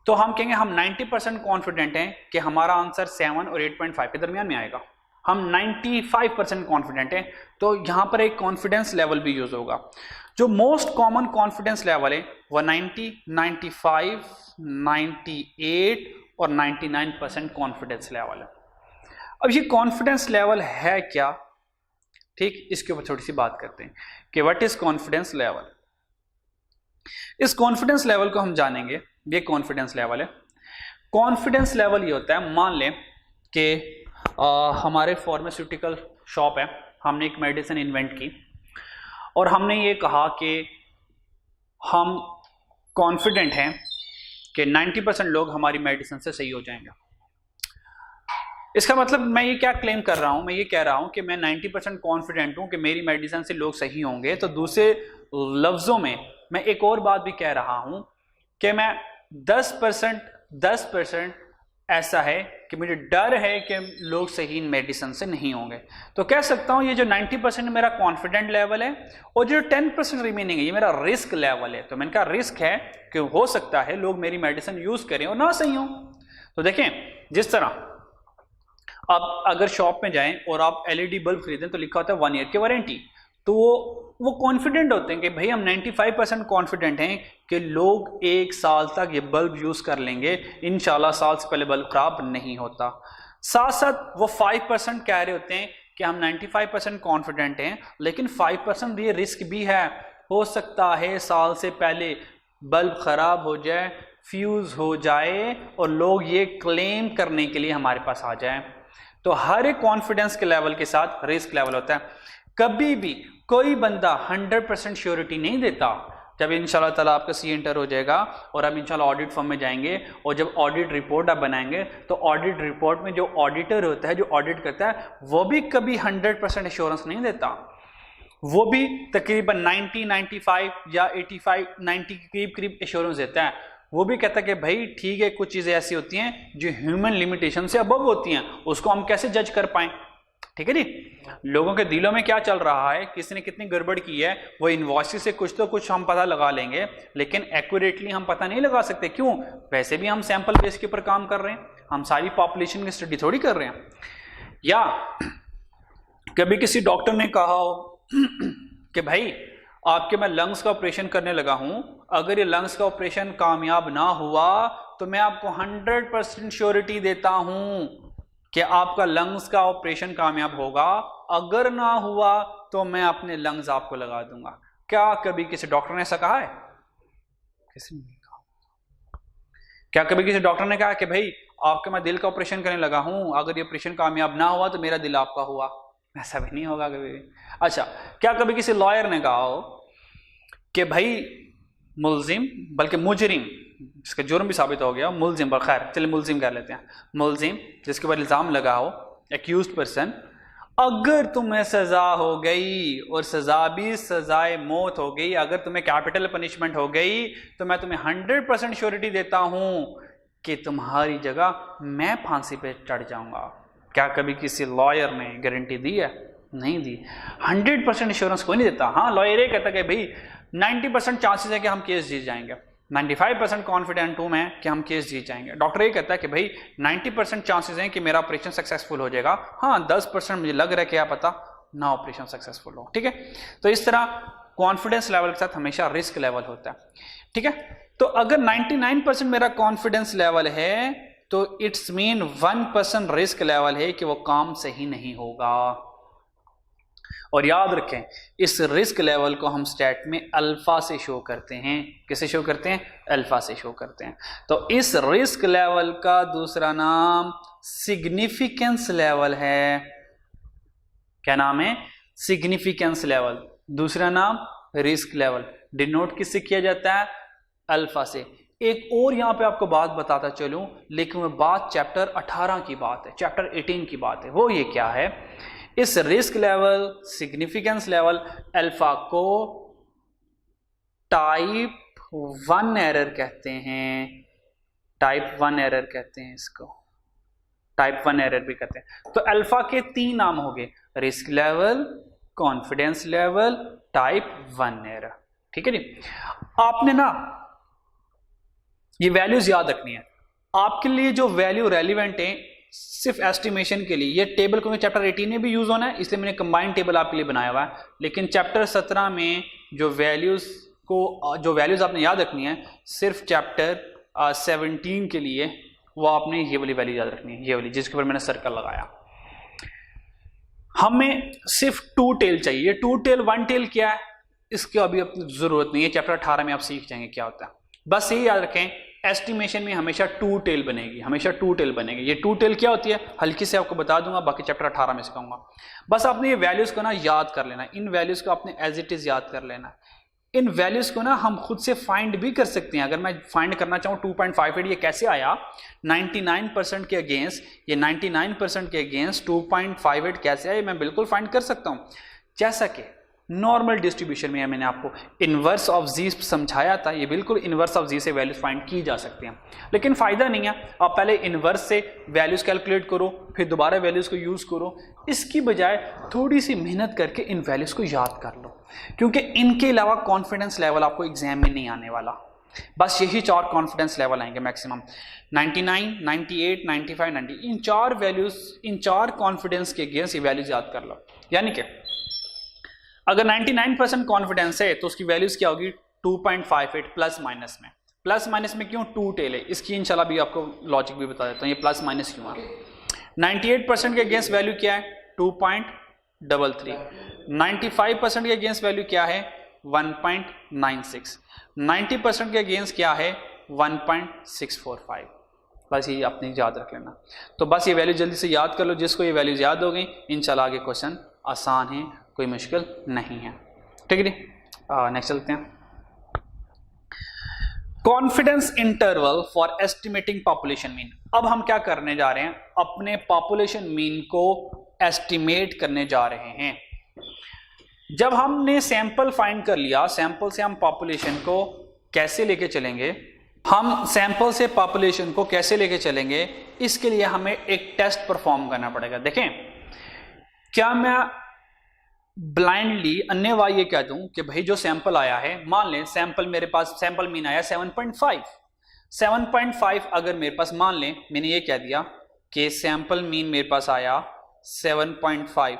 तो हम कहेंगे हम 90% कॉन्फिडेंट हैं कि हमारा आंसर 7 और 8.5 के दरमियान में आएगा, हम 95% कॉन्फिडेंट हैं। तो यहां पर एक कॉन्फिडेंस लेवल भी यूज होगा। जो मोस्ट कॉमन कॉन्फिडेंस लेवल है वह 90, 95, 98 और 99% कॉन्फिडेंस लेवल है। अब ये कॉन्फिडेंस लेवल है क्या, ठीक, इसके ऊपर थोड़ी सी बात करते हैं कि व्हाट इज कॉन्फिडेंस लेवल। इस कॉन्फिडेंस लेवल को हम जानेंगे, ये कॉन्फिडेंस लेवल है। कॉन्फिडेंस लेवल ये होता है, मान लें कि हमारे फार्मास्यूटिकल शॉप है, हमने एक मेडिसिन इन्वेंट की और हमने ये कहा कि हम कॉन्फिडेंट हैं कि 90% लोग हमारी मेडिसिन से सही हो जाएंगे। इसका मतलब मैं ये क्या क्लेम कर रहा हूं, मैं ये कह रहा हूं कि मैं 90% कॉन्फिडेंट हूं कि मेरी मेडिसिन से लोग सही होंगे। तो दूसरे लफ्जों में मैं एक और बात भी कह रहा हूं कि मैं 10% ऐसा है कि मुझे डर है कि लोग सही मेडिसिन से नहीं होंगे। तो कह सकता हूं ये जो 90% मेरा कॉन्फिडेंट लेवल है और जो 10% रिमेनिंग है ये मेरा रिस्क लेवल है। तो मैंने कहा रिस्क है कि हो सकता है लोग मेरी मेडिसिन यूज करें और ना सही हो। तो देखें, जिस तरह आप अगर शॉप में जाएं और आप एलईडी बल्ब खरीदें तो लिखा होता है 1 ईयर की वारंटी, तो वो कॉन्फिडेंट होते हैं कि भाई हम 95% कॉन्फिडेंट हैं कि लोग 1 साल तक ये बल्ब यूज कर लेंगे, इंशाल्लाह साल से पहले बल्ब खराब नहीं होता। साथ साथ वो 5% कह रहे होते हैं कि हम 95% कॉन्फिडेंट हैं लेकिन 5% ये रिस्क भी है, हो सकता है साल से पहले बल्ब खराब हो जाए, फ्यूज हो जाए और लोग ये क्लेम करने के लिए हमारे पास आ जाए। तो हर एक कॉन्फिडेंस के लेवल के साथ रिस्क लेवल होता है। कभी भी कोई बंदा 100% श्योरिटी नहीं देता। जब इंशाल्लाह ताला आपका सी एंटर हो जाएगा और आप इंशाल्लाह ऑडिट फर्म में जाएंगे और जब ऑडिट रिपोर्ट आप बनाएंगे तो ऑडिट रिपोर्ट में जो ऑडिटर होता है, जो ऑडिट करता है, वो भी कभी 100% एश्योरेंस नहीं देता। वो भी तकरीबन 90, 95 या 85, 90 के करीब एश्योरेंस देता है। वो भी कहता है कि भाई ठीक है, कुछ चीज़ें ऐसी होती हैं जो ह्यूमन लिमिटेशन से अबव होती हैं, उसको हम कैसे जज कर पाएं। ठीक है जी, लोगों के दिलों में क्या चल रहा है, किसने कितनी गड़बड़ की है, वो इनवॉइस से कुछ तो कुछ हम पता लगा लेंगे, लेकिन एक्यूरेटली हम पता नहीं लगा सकते। क्यों? वैसे भी हम सैंपल बेस के ऊपर काम कर रहे हैं, हम सारी पॉपुलेशन की स्टडी थोड़ी कर रहे हैं। या कभी किसी डॉक्टर ने कहा हो कि भाई आपके मैं लंग्स का ऑपरेशन करने लगा हूं, अगर ये लंग्स का ऑपरेशन कामयाब ना हुआ तो मैं आपको 100% श्योरिटी देता हूं कि आपका लंग्स का ऑपरेशन कामयाब होगा, अगर ना हुआ तो मैं अपने लंग्स आपको लगा दूंगा। क्या कभी किसी डॉक्टर ने ऐसा कहा है? किसी ने नहीं कहा। क्या कभी किसी डॉक्टर ने कहा कि भाई आपके मैं दिल का ऑपरेशन करने लगा हूं, अगर ये ऑपरेशन कामयाब ना हुआ तो मेरा दिल आपका हुआ? ऐसा भी नहीं होगा कभी भी। अच्छा, क्या कभी किसी लॉयर ने कहा हो कि भाई मुलजिम, बल्कि मुजरिम, जिसका जुर्म भी साबित हो गया, मुलजिम, पर खैर चलिए मुलजिम कर लेते हैं, मुलजिम जिसके ऊपर इल्ज़ाम लगा हो, एक्यूज्ड पर्सन, अगर तुम्हें सजा हो गई और सजा भी सजाए मौत हो गई, अगर तुम्हें कैपिटल पनिशमेंट हो गई, तो मैं तुम्हें 100% श्योरिटी देता हूं कि तुम्हारी जगह मैं फांसी पे चढ़ जाऊंगा। क्या कभी किसी लॉयर ने गारंटी दी है? नहीं दी। 100% इंश्योरेंस कोई नहीं देता। हाँ, लॉयर ये कहता है कि भाई 90% चांसेस है कि हम केस जीत जाएंगे, 95% कॉन्फिडेंट हूं मैं कि हम केस जीत जाएंगे। डॉक्टर ये कहता है कि भाई 90% चांसेस हैं कि मेरा ऑपरेशन सक्सेसफुल हो जाएगा, हाँ 10% मुझे लग रहा है, क्या पता ना ऑपरेशन सक्सेसफुल हो। ठीक है, तो इस तरह कॉन्फिडेंस लेवल के साथ हमेशा रिस्क लेवल होता है। ठीक है, तो अगर 99% मेरा कॉन्फिडेंस लेवल है तो इट्स मीन 1% रिस्क लेवल है कि वो काम सही नहीं होगा। और याद रखें, इस रिस्क लेवल को हम स्टैट में अल्फा से शो करते हैं। किसे शो करते हैं? अल्फा से शो करते हैं। तो इस रिस्क लेवल का दूसरा नाम सिग्निफिकेंस लेवल है। क्या नाम है? Significance level. दूसरा नाम रिस्क लेवल। डिनोट किससे किया जाता है? अल्फा से। एक और यहां पे आपको बात बताता चलूं, लेकिन वो बात चैप्टर 18 की बात है, चैप्टर 18 की बात है। वो ये क्या है? इस risk level, significance level alpha को टाइप 1 एरर कहते हैं। टाइप 1 एरर कहते हैं इसको, टाइप 1 एरर भी कहते हैं। तो अल्फा के 3 नाम हो गए, risk level, confidence level, type 1 error. ठीक है जी, आपने ना ये वैल्यूज याद रखनी है। आपके लिए जो वैल्यू रेलिवेंट है सिर्फ एस्टिमेशन के लिए, ये टेबल को चैप्टर 18 में भी यूज होना है, इसलिए मैंने कंबाइंड टेबल आपके लिए बनाया हुआ है। लेकिन चैप्टर 17 में जो वैल्यूज आपने याद रखनी है सिर्फ चैप्टर 17 के लिए, वो आपने ये वाली वैल्यू याद रखनी है, ये वाली जिसके ऊपर मैंने सर्कल लगाया। हमें सिर्फ 2 टेल चाहिए। ये 2 टेल 1 टेल क्या है इसकी अभी अपनी जरूरत नहीं है, चैप्टर 18 में आप सीख जाएंगे क्या होता है। बस ये याद रखें, एस्टिमेशन में हमेशा 2 टेल बनेगी, हमेशा 2 टेल बनेगी। ये 2 टेल क्या होती है हल्की से आपको बता दूंगा, बाकी चैप्टर 18 में सिखाऊंगा। बस आपने ये वैल्यूज को ना याद कर लेना, इन वैल्यूज को आपने एज इट इज याद कर लेना। इन वैल्यूज को ना हम खुद से फाइंड भी कर सकते हैं। अगर मैं फाइंड करना चाहूँ 2.58 ये कैसे आया 99% के अगेंस्ट, ये 99% के अगेंस्ट 2.58 कैसे आया, मैं बिल्कुल फाइंड कर सकता हूँ। जैसा कि नॉर्मल डिस्ट्रीब्यूशन में मैंने आपको इनवर्स ऑफ जी समझाया था, ये बिल्कुल इनवर्स ऑफ जी से वैल्यूज फाइंड की जा सकती हैं। लेकिन फायदा नहीं है आप पहले इनवर्स से वैल्यूज कैलकुलेट करो फिर दोबारा वैल्यूज को यूज करो, इसकी बजाय थोड़ी सी मेहनत करके इन वैल्यूज को याद कर लो, क्योंकि इनके अलावा कॉन्फिडेंस लेवल आपको एग्जाम में नहीं आने वाला। बस यही 4 कॉन्फिडेंस लेवल आएंगे मैक्सिमम, 99, 98, 95, 90। इन 4 वैल्यूज, इन 4 कॉन्फिडेंस के अगेंस्ट ये वैल्यूज याद कर लो। यानी कि अगर 99% कॉन्फिडेंस है तो उसकी वैल्यूज क्या होगी 2.58 प्लस माइनस में। प्लस माइनस में क्यों? 2 टेल है, इसकी इंशाल्लाह भी आपको लॉजिक भी बता देता हूँ ये प्लस माइनस क्यों है। 98% के अगेंस्ट वैल्यू क्या है 2.33, 95% के अगेंस्ट वैल्यू क्या है 1.96, 90% के अगेंस्ट क्या है 1.645। बस ये आपने याद रख लेना। तो बस ये वैल्यू जल्दी से याद कर लो, जिसको ये वैल्यूज याद हो गई इंशाल्लाह आगे क्वेश्चन आसान है, कोई मुश्किल नहीं है। ठीक है जी, नेक्स्ट चलते हैं। Confidence interval for estimating population mean. अब हम क्या करने जा रहे हैं, अपने पॉपुलेशन मीन को एस्टिमेट करने जा रहे हैं। जब हमने सैंपल फाइंड कर लिया, सैंपल से हम पॉपुलेशन को कैसे लेके चलेंगे, हम सैंपल से पॉपुलेशन को कैसे लेके चलेंगे, इसके लिए हमें एक टेस्ट परफॉर्म करना पड़ेगा। देखें, क्या मैं ब्लाइंडली अन्यवाय ये कह दूं कि भाई जो सैंपल आया है, मान लें सैंपल मेरे पास, सैंपल मीन आया 7.5, अगर मेरे पास, मान लें मैंने ये कह दिया कि सैंपल मीन मेरे पास आया 7.5,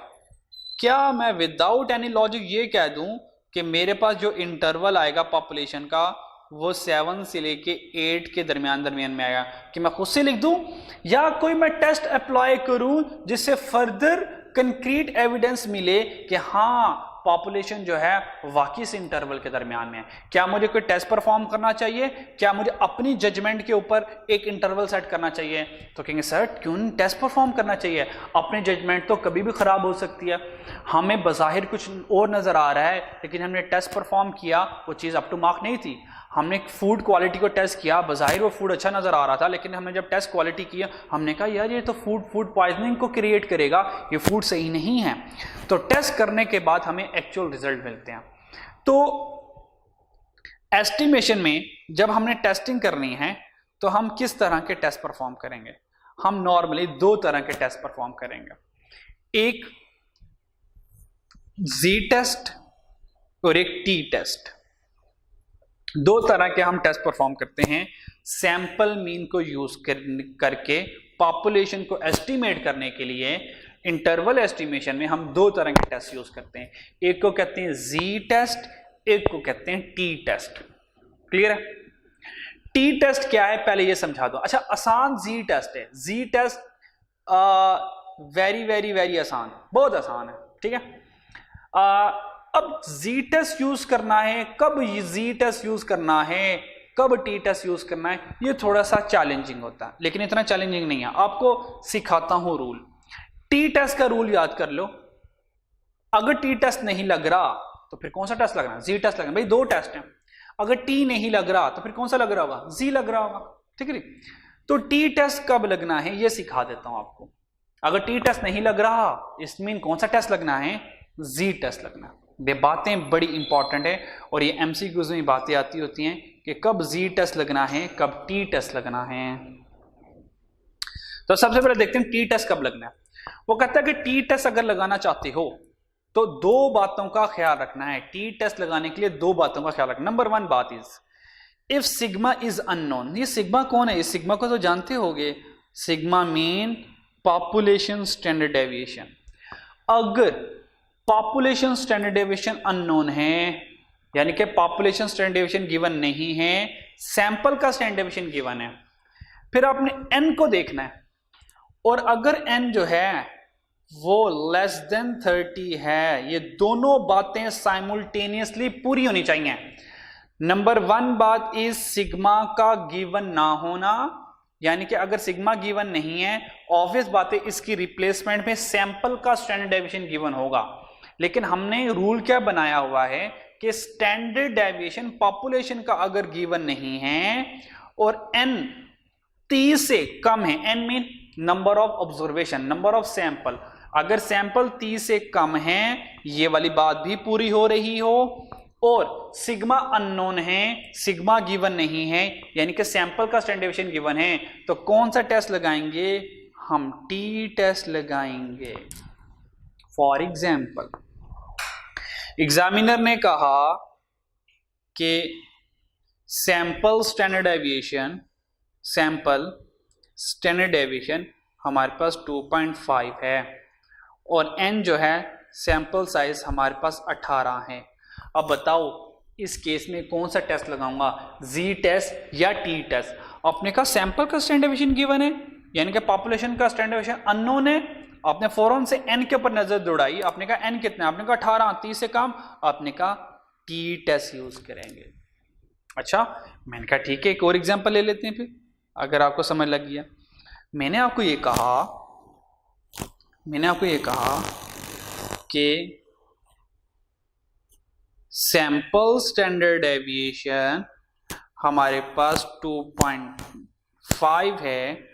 क्या मैं विदाउट एनी लॉजिक ये कह दूं कि मेरे पास जो इंटरवल आएगा पॉपुलेशन का वो 7 से लेके 8 के दरमियान में आएगा? कि मैं खुद से लिख दूं या कोई मैं टेस्ट अप्लाई करूं जिससे फर्दर कंक्रीट एविडेंस मिले कि हाँ पॉपुलेशन जो है वाकई से इंटरवल के दरमियान में है? क्या मुझे कोई टेस्ट परफॉर्म करना चाहिए? क्या मुझे अपनी जजमेंट के ऊपर एक इंटरवल सेट करना चाहिए? तो कहेंगे सर क्यों टेस्ट परफॉर्म करना चाहिए, अपनी जजमेंट तो कभी भी खराब हो सकती है। हमें बज़ाहिर कुछ और नजर आ रहा है, लेकिन हमने टेस्ट परफॉर्म किया, वो चीज़ अप टू मार्क नहीं थी। हमने फूड क्वालिटी को टेस्ट किया, बज़ाहिर वो फूड अच्छा नज़र आ रहा था, लेकिन हमने जब टेस्ट क्वालिटी किया हमने कहा यार ये तो फूड पॉइजनिंग को क्रिएट करेगा, ये फूड सही नहीं है। तो टेस्ट करने के बाद हमें एक्चुअल रिजल्ट मिलते हैं। तो एस्टिमेशन में जब हमने टेस्टिंग करनी है तो हम किस तरह के टेस्ट परफॉर्म करेंगे? हम नॉर्मली 2 तरह के टेस्ट परफॉर्म करेंगे, एक जी टेस्ट और एक टी टेस्ट। 2 तरह के हम टेस्ट परफॉर्म करते हैं सैंपल मीन को यूज करके पॉपुलेशन को एस्टिमेट करने के लिए। इंटरवल एस्टिमेशन में हम 2 तरह के टेस्ट यूज करते हैं, एक को कहते हैं जी टेस्ट, एक को कहते हैं टी टेस्ट। क्लियर है? टी टेस्ट क्या है पहले ये समझा दो। अच्छा, आसान जी टेस्ट है। Z test very very very आसान, बहुत आसान है, ठीक है। अब जी टेस्ट यूज करना है, कब जी टेस्ट यूज करना है, कब टी टेस्ट यूज करना है, ये थोड़ा सा चैलेंजिंग होता है, लेकिन इतना चैलेंजिंग नहीं है। आपको सिखाता हूं रूल। टी टेस्ट का रूल याद कर लो। अगर टी टेस्ट नहीं लग रहा तो फिर कौन सा टेस्ट लगना? जी टेस्ट लगना। भाई 2 टेस्ट हैं, अगर टी नहीं लग रहा तो फिर कौन सा लग रहा होगा? जी लग रहा होगा, ठीक है। तो टी टेस्ट कब लगना है ये सिखा देता हूं आपको। अगर टी टेस्ट नहीं लग रहा इस मीन कौन सा टेस्ट लगना है? जी टेस्ट लगना। ये बातें बड़ी इंपॉर्टेंट है और ये एमसीक्यूज में बातें आती होती हैं कि कब जी टेस्ट लगना है, कब टी टेस्ट लगना है। तो सबसे पहले देखते हैं टी टेस्ट कब लगना है। वो कहता है कि टी टेस्ट अगर लगाना चाहते हो तो 2 बातों का ख्याल रखना है। टी टेस्ट लगाने के लिए 2 बातों का ख्याल रखना। नंबर 1 बात is if sigma is unknown. ये सिग्मा कौन है? इस सिग्मा को तो जानते होगे। Sigma mean population standard deviation. अगर पॉपुलेशन स्टैंडर्ड डेविएशन अननोन है, यानी कि पॉपुलेशन स्टैंडर्ड डेविएशन गिवन नहीं है, सैंपल का स्टैंडर्ड डेविएशन गिवन है, फिर आपने n को देखना है। और अगर n जो है वो लेस देन 30 है, ये दोनों बातें साइमल्टेनियसली पूरी होनी चाहिए। नंबर 1 बात इज सिग्मा का गिवन ना होना, यानी कि अगर सिग्मा गिवन नहीं है ऑब्वियस बात है इसकी रिप्लेसमेंट में सैंपल का स्टैंडर्ड डेविएशन गिवन होगा। लेकिन हमने रूल क्या बनाया हुआ है कि स्टैंडर्ड डेविएशन पॉपुलेशन का अगर गिवन नहीं है और n 30 से कम है, n mean number of observation, number of sample, अगर सैंपल 30 से कम है ये वाली बात भी पूरी हो रही हो, और सिग्मा अननोन है, सिग्मा गिवन नहीं है, यानी कि सैंपल का स्टैंडर्ड डेविएशन गिवन है, तो कौन सा टेस्ट लगाएंगे? हम टी टेस्ट लगाएंगे। फॉर एग्जाम्पल, एग्जामिनर ने कहा कि सैंपल स्टैंडर्ड डेविएशन हमारे पास 2.5 है और n जो है सैंपल साइज हमारे पास 18 है। अब बताओ इस केस में कौन सा टेस्ट लगाऊंगा, जी टेस्ट या टी टेस्ट? आपने कहा सैंपल का स्टैंडर्ड डेविएशन गिवन है, यानी कि पॉपुलेशन का स्टैंडर्ड डेविएशन अननोन है। आपने फौरन से n के ऊपर नजर दौड़ाई, आपने कहा n कितना है? आपने कहा 18, 30 से कम, आपने कहा टी टेस्ट यूज करेंगे। अच्छा, मैंने कहा ठीक है, एक और एग्जांपल ले लेते हैं फिर, अगर आपको समझ लग गया। मैंने आपको ये कहा कि सैंपल स्टैंडर्ड डेविएशन हमारे पास 2.5 है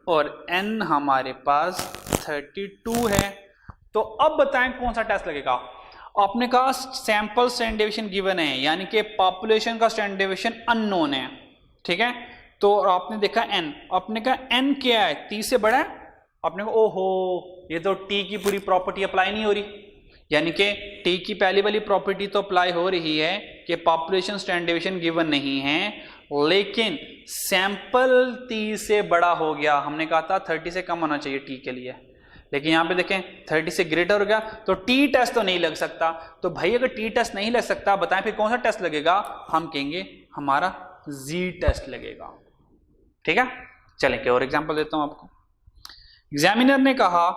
और n हमारे पास 32 है। तो अब बताएं कौन सा टेस्ट लगेगा? आपने कहा सैंपल स्टैंडर्ड डेविएशन गिवन है, यानी कि पॉपुलेशन का स्टैंडर्ड डेविएशन अननोन है, ठीक है। तो आपने देखा n, आपने कहा n क्या है, t से बड़ा है, आपने कहा ओहो ये तो t की पूरी प्रॉपर्टी अप्लाई नहीं हो रही, यानी कि t की पहली वाली प्रॉपर्टी तो अप्लाई हो रही है कि पॉपुलेशन स्टैंडर्ड डेविएशन गिवन नहीं है, लेकिन सैंपल t से बड़ा हो गया। हमने कहा था 30 से कम होना चाहिए t के लिए, लेकिन यहां पे देखें 30 से ग्रेटर हो गया, तो टी टेस्ट तो नहीं लग सकता। तो भाई अगर टी टेस्ट नहीं लग सकता, बताएं फिर कौन सा टेस्ट लगेगा? हम कहेंगे हमारा जी टेस्ट लगेगा, ठीक है। चलें एक और एग्जांपल देता हूं आपको। एग्जामिनर ने कहा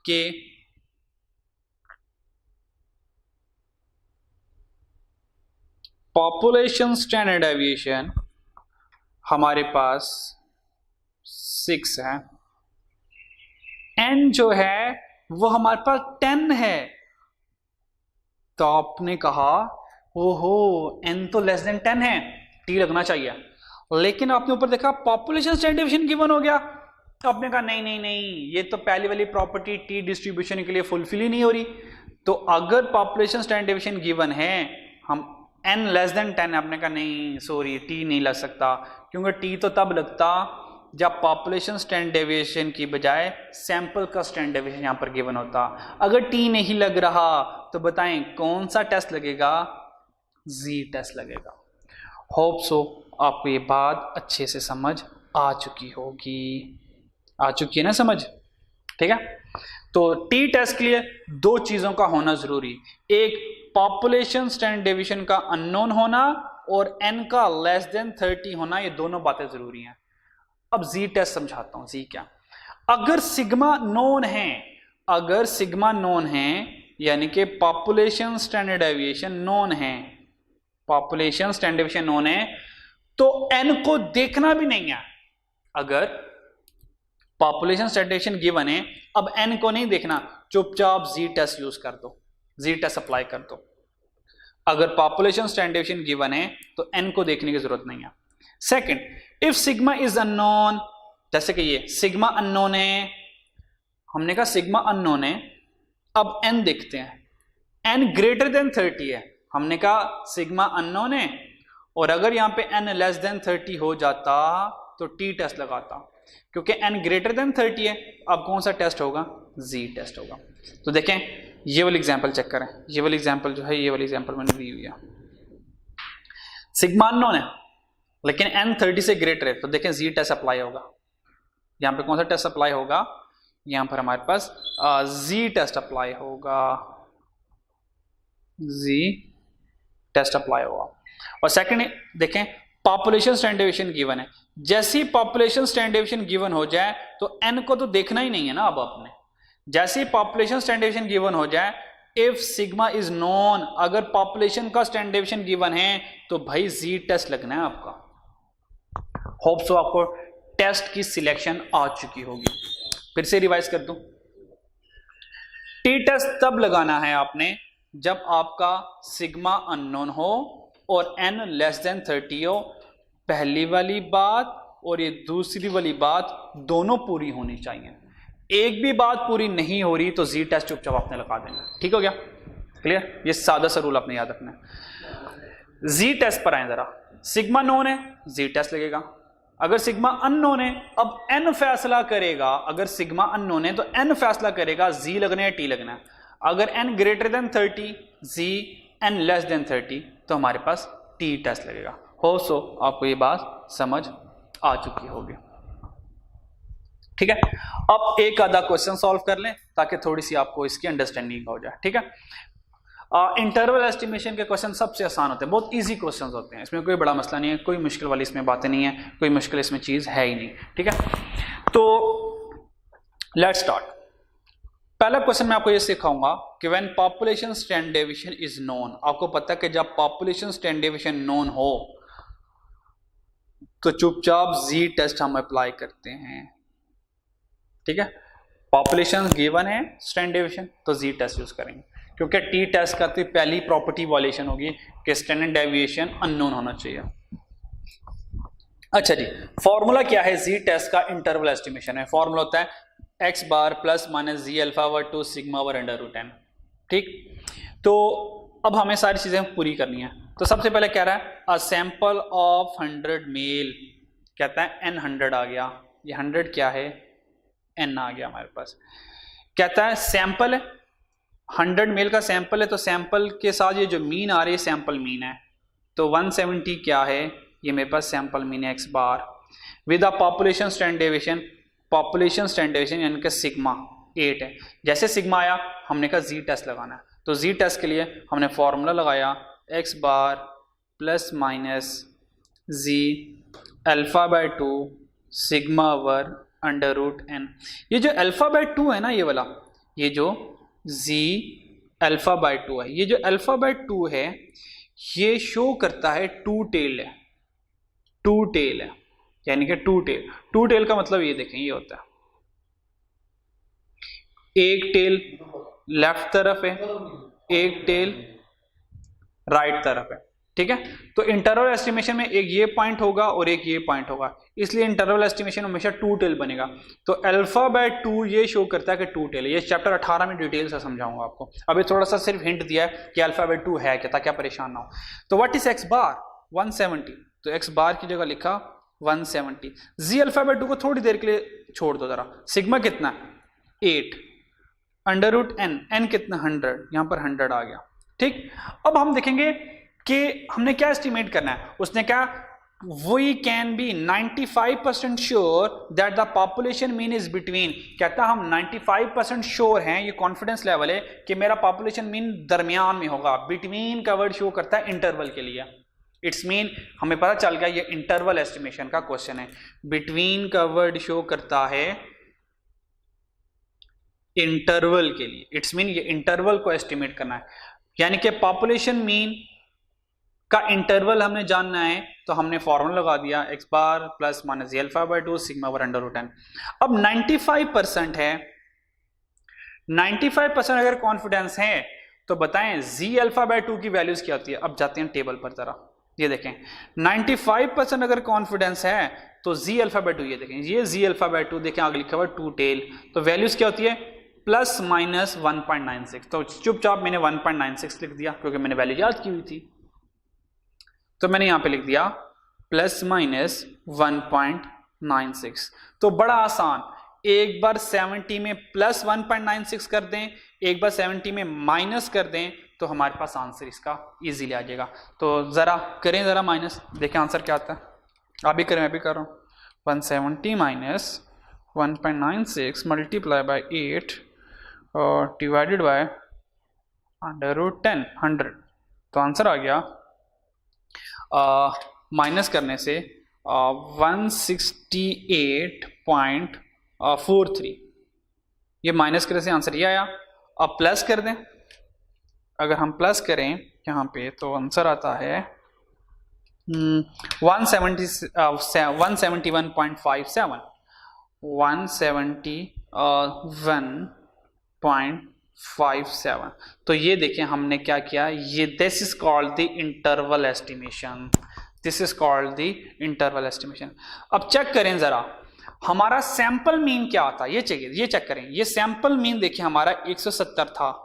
कि पॉपुलेशन स्टैंडर्ड डेविएशन हमारे पास 6 है, n जो है वो हमारे पास 10 है। तो आपने कहा ओहो n तो लेस देन 10 है, t लगना चाहिए, लेकिन आपने ऊपर देखा पॉपुलेशन स्टैंडर्ड डेविएशन गिवन हो गया। तो आपने कहा नहीं नहीं नहीं, ये तो पहली वाली प्रॉपर्टी t डिस्ट्रीब्यूशन के लिए फुलफिल ही नहीं हो रही। तो अगर पॉपुलेशन स्टैंडर्ड डेविएशन गिवन है, हम n लेस देन 10, आपने कहा नहीं सॉरी t नहीं लग सकता, क्योंकि t तो तब लगता जब पॉपुलेशन स्टैंडर्ड डेविएशन की बजाय सैंपल का स्टैंडर्ड डेविएशन यहां पर गिवन होता। अगर t नहीं लग रहा तो बताएं कौन सा टेस्ट लगेगा? जी टेस्ट लगेगा। होप सो आपको ये बात अच्छे से समझ आ चुकी होगी, आ चुकी है ना समझ, ठीक है। तो टी टेस्ट के लिए दो चीजों का होना जरूरी, एक पॉपुलेशन स्टैंडर्ड डेविएशन का अननोन होना और n का लेस देन 30 होना, ये दोनों बातें जरूरी हैं। अब जी टेस्ट समझाता हूं। जी क्या? अगर सिग्मा नोन है, अगर सिग्मा नोन है यानी कि पॉपुलेशन स्टैंडर्ड डेविएशन नोन है, पॉपुलेशन स्टैंडर्ड डेविएशन नोन है, तो n को देखना भी नहीं है। अगर पॉपुलेशन स्टैंडर्ड डेविएशन गिवन है, अब n को नहीं देखना, चुपचाप जी टेस्ट यूज कर दो, जी टेस्ट अप्लाई कर दो। अगर पॉपुलेशन स्टैंडर्ड डेविएशन गिवन है तो n को देखने की जरूरत नहीं है। Second, if sigma is unknown, जैसे कि ये सिग्मा अननोन है, हमने कहा सिग्मा अननोन है, अब n देखते हैं, n ग्रेटर देन 30 है, हमने कहा सिग्मा अननोन है, और अगर यहां पे n लेस देन 30 हो जाता तो t टेस्ट लगाता, क्योंकि n ग्रेटर देन 30 है। अब कौन सा टेस्ट होगा? जी टेस्ट होगा। तो देखें ये वाली एग्जांपल चेक करें, ये वाली एग्जांपल जो है, ये वाली एग्जांपल मैंने दी हुई है, सिग्मा अननोन है लेकिन n 30 से ग्रेटर है, तो देखें जी टेस्ट अप्लाई होगा। यहां पे कौन सा टेस्ट अप्लाई होगा? यहां पर हमारे पास जी टेस्ट अप्लाई होगा, जी टेस्ट अप्लाई होगा। और सेकंड देखें पॉपुलेशन स्टैंडर्ड डेविएशन गिवन है, जैसे ही पॉपुलेशन स्टैंडर्ड डेविएशन गिवन हो जाए तो n को तो देखना ही नहीं है ना। अब आपने जैसे ही पॉपुलेशन स्टैंडर्ड डेविएशन गिवन हो जाए, इफ सिग्मा इज नोन, अगर पॉपुलेशन का स्टैंडर्ड डेविएशन गिवन है तो भाई जी टेस्ट लगना है आपका। होप सो आपको टेस्ट की सिलेक्शन आ चुकी होगी। फिर से रिवाइज कर दूं, टी टेस्ट तब लगाना है आपने जब आपका सिग्मा अननोन हो और n लेस देन 30 हो। पहली वाली बात और ये दूसरी वाली बात दोनों पूरी होनी चाहिए, एक भी बात पूरी नहीं हो रही तो जी टेस्ट चुपचाप आपने लगा देना। ठीक हो गया? क्लियर? ये सादा सा रूल आपने याद रखना है। जी टेस्ट पर आए जरा, सिग्मा नोन है जी टेस्ट लगेगा, अगर सिग्मा अननोन है अब n फैसला करेगा, अगर सिग्मा अननोन है तो n फैसला करेगा जी लगना है टी लगना है। अगर n ग्रेटर देन 30 जी, n लेस देन 30 तो हमारे पास टी टेस्ट लगेगा। हो सो आपको ये बात समझ आ चुकी होगी। ठीक है, अब एक आधा क्वेश्चन सॉल्व कर लें ताकि थोड़ी सी आपको इसकी अंडरस्टैंडिंग हो जाए। ठीक है, इंटरवल एस्टिमेशन के क्वेश्चन सबसे आसान होते हैं, बहुत इजी क्वेश्चंस होते हैं, इसमें कोई बड़ा मसला नहीं है, कोई मुश्किल वाली इसमें बातें नहीं है, कोई मुश्किल इसमें चीज है ही नहीं। ठीक है, तो लेट्स स्टार्ट। पहला क्वेश्चन मैं आपको ये सिखाऊंगा कि when population standard deviation is known. आपको पता है कि जब पॉपुलेशन स्टैंडर्ड डेविएशन नोन हो तो चुपचाप जी टेस्ट हम अप्लाई करते हैं। ठीक है, पॉपुलेशन गिवन है स्टैंडर्ड डेविएशन तो जी टेस्ट यूज करेंगे, क्योंकि टी टेस्ट का तो पहली प्रॉपर्टी वायलेशन होगी कि स्टैंडर्ड डेविएशन अननोन होना चाहिए। अच्छा जी, फॉर्मूला क्या है जी टेस्ट का? इंटरवल एस्टिमेशन है। फॉर्मूला होता है x बार प्लस माइनस जी alpha over 2 sigma over under root n। ठीक, तो अब हमें सारी चीज़ें पूरी करनी है। तो सबसे पहले कह रहा है अ सैंपल ऑफ 100 मेल, कहता है n 100 आ गया, ये 100 क्या है, n आ गया हमारे पास। कहता है सैंपल है 100 मेल का सैंपल है, तो सैंपल के साथ ये जो मीन आ रही है सैंपल मीन है, तो 170 क्या है, ये मेरे पास सैंपल मीन है x bar with a population standard deviation, population standard deviation यानी कि सिग्मा 8 है। जैसे सिग्मा आया हमने कहा जी टेस्ट लगाना है, तो जी टेस्ट के लिए हमने फॉर्मूला लगाया x bar plus minus ji alpha by 2 sigma over under root n। ये जो अल्फा बाय 2 है ना, ये वाला, ये जो z अल्फा बाय 2 है, ये जो अल्फा बाय 2 है ये शो करता है टू टेल है, टू टेल है यानी कि टू टेल। टू टेल का मतलब ये देखें, ये होता है एक टेल लेफ्ट तरफ है, एक टेल राइट तरफ है, ठीक है। तो इंटरवल एस्टिमेशन में एक ये पॉइंट होगा और एक ये पॉइंट होगा, इसलिए इंटरवल एस्टिमेशन हमेशा टू टेल बनेगा। तो अल्फा बाय 2 ये शो करता है कि टू टेल है। ये चैप्टर 18 में डिटेल से समझाऊंगा आपको, अभी थोड़ा सा सिर्फ हिंट दिया है कि अल्फा बाय 2 है क्या, ताकि आप परेशान ना हो। तो व्हाट इज एक्स बार, 170, तो एक्स बार की जगह लिखा 170। जी अल्फा बाय 2 को थोड़ी देर के लिए छोड़ दो जरा, सिग्मा कितना 8 अंडर रूट n कितना 100, यहां पर 100 आ गया, ठीक। अब हम देखेंगे कि हमने क्या एस्टिमेट करना है। उसने क्या, we can be 95% sure that the population mean is between, कहता हम 95% श्योर हैं, ये कॉन्फिडेंस लेवल है कि मेरा पॉपुलेशन मीन दरमियान में होगा। बिटवीन का वर्ड शो करता है इंटरवल के लिए, इट्स मीन हमें पता चल गया ये इंटरवल एस्टिमेशन का क्वेश्चन है। बिटवीन का वर्ड शो करता है इंटरवल के लिए, इट्स मीन ये इंटरवल को एस्टिमेट करना है, यानी कि पॉपुलेशन मीन का इंटरवल हमने जानना है। तो हमने फॉर्मूला लगा दिया x bar plus minus ji alpha by 2 sigma over under root n। अब 95% है, 95% अगर कॉन्फिडेंस है तो बताएं जी अल्फा बाय 2 की वैल्यूज क्या होती है। अब जाते हैं टेबल पर जरा, ये देखें 95% अगर कॉन्फिडेंस है तो जी अल्फा बाय 2, ये देखें ये जी अल्फा बाय 2, देखें आगे लिखा हुआ टू टेल, तो वैल्यूज क्या होती है प्लस माइनस 1.96। तो चुपचाप मैंने 1.96 लिख दिया क्योंकि मैंने वैल्यू याद की हुई थी, तो मैंने यहां पे लिख दिया प्लस माइनस 1.96। तो बड़ा आसान, एक बार 70 में प्लस 1.96 कर दें, एक बार 70 में माइनस कर दें, तो हमारे पास आंसर इसका इजीली आ जाएगा। तो जरा करें, जरा माइनस, देखें आंसर क्या आता है। आप भी करें, मैं भी कर रहा हूं। 170 माइनस 1.96 मल्टीप्लाई बाय 8 और डिवाइडेड बाय अंडर रूट 10 100, तो आंसर आ गया माइनस करने से 168.43, ये माइनस करने से आंसर ये आया। अब प्लस कर दें, अगर हम प्लस करें यहाँ पे तो आंसर आता है 171.57, 171.57। तो ये देखें हमने क्या किया, ये this is called the interval estimation, this is called the interval estimation. अब चेक करें जरा हमारा सैंपल मीन क्या आता है, ये चेक करें। ये सैंपल मीन देखिए हमारा 170 था,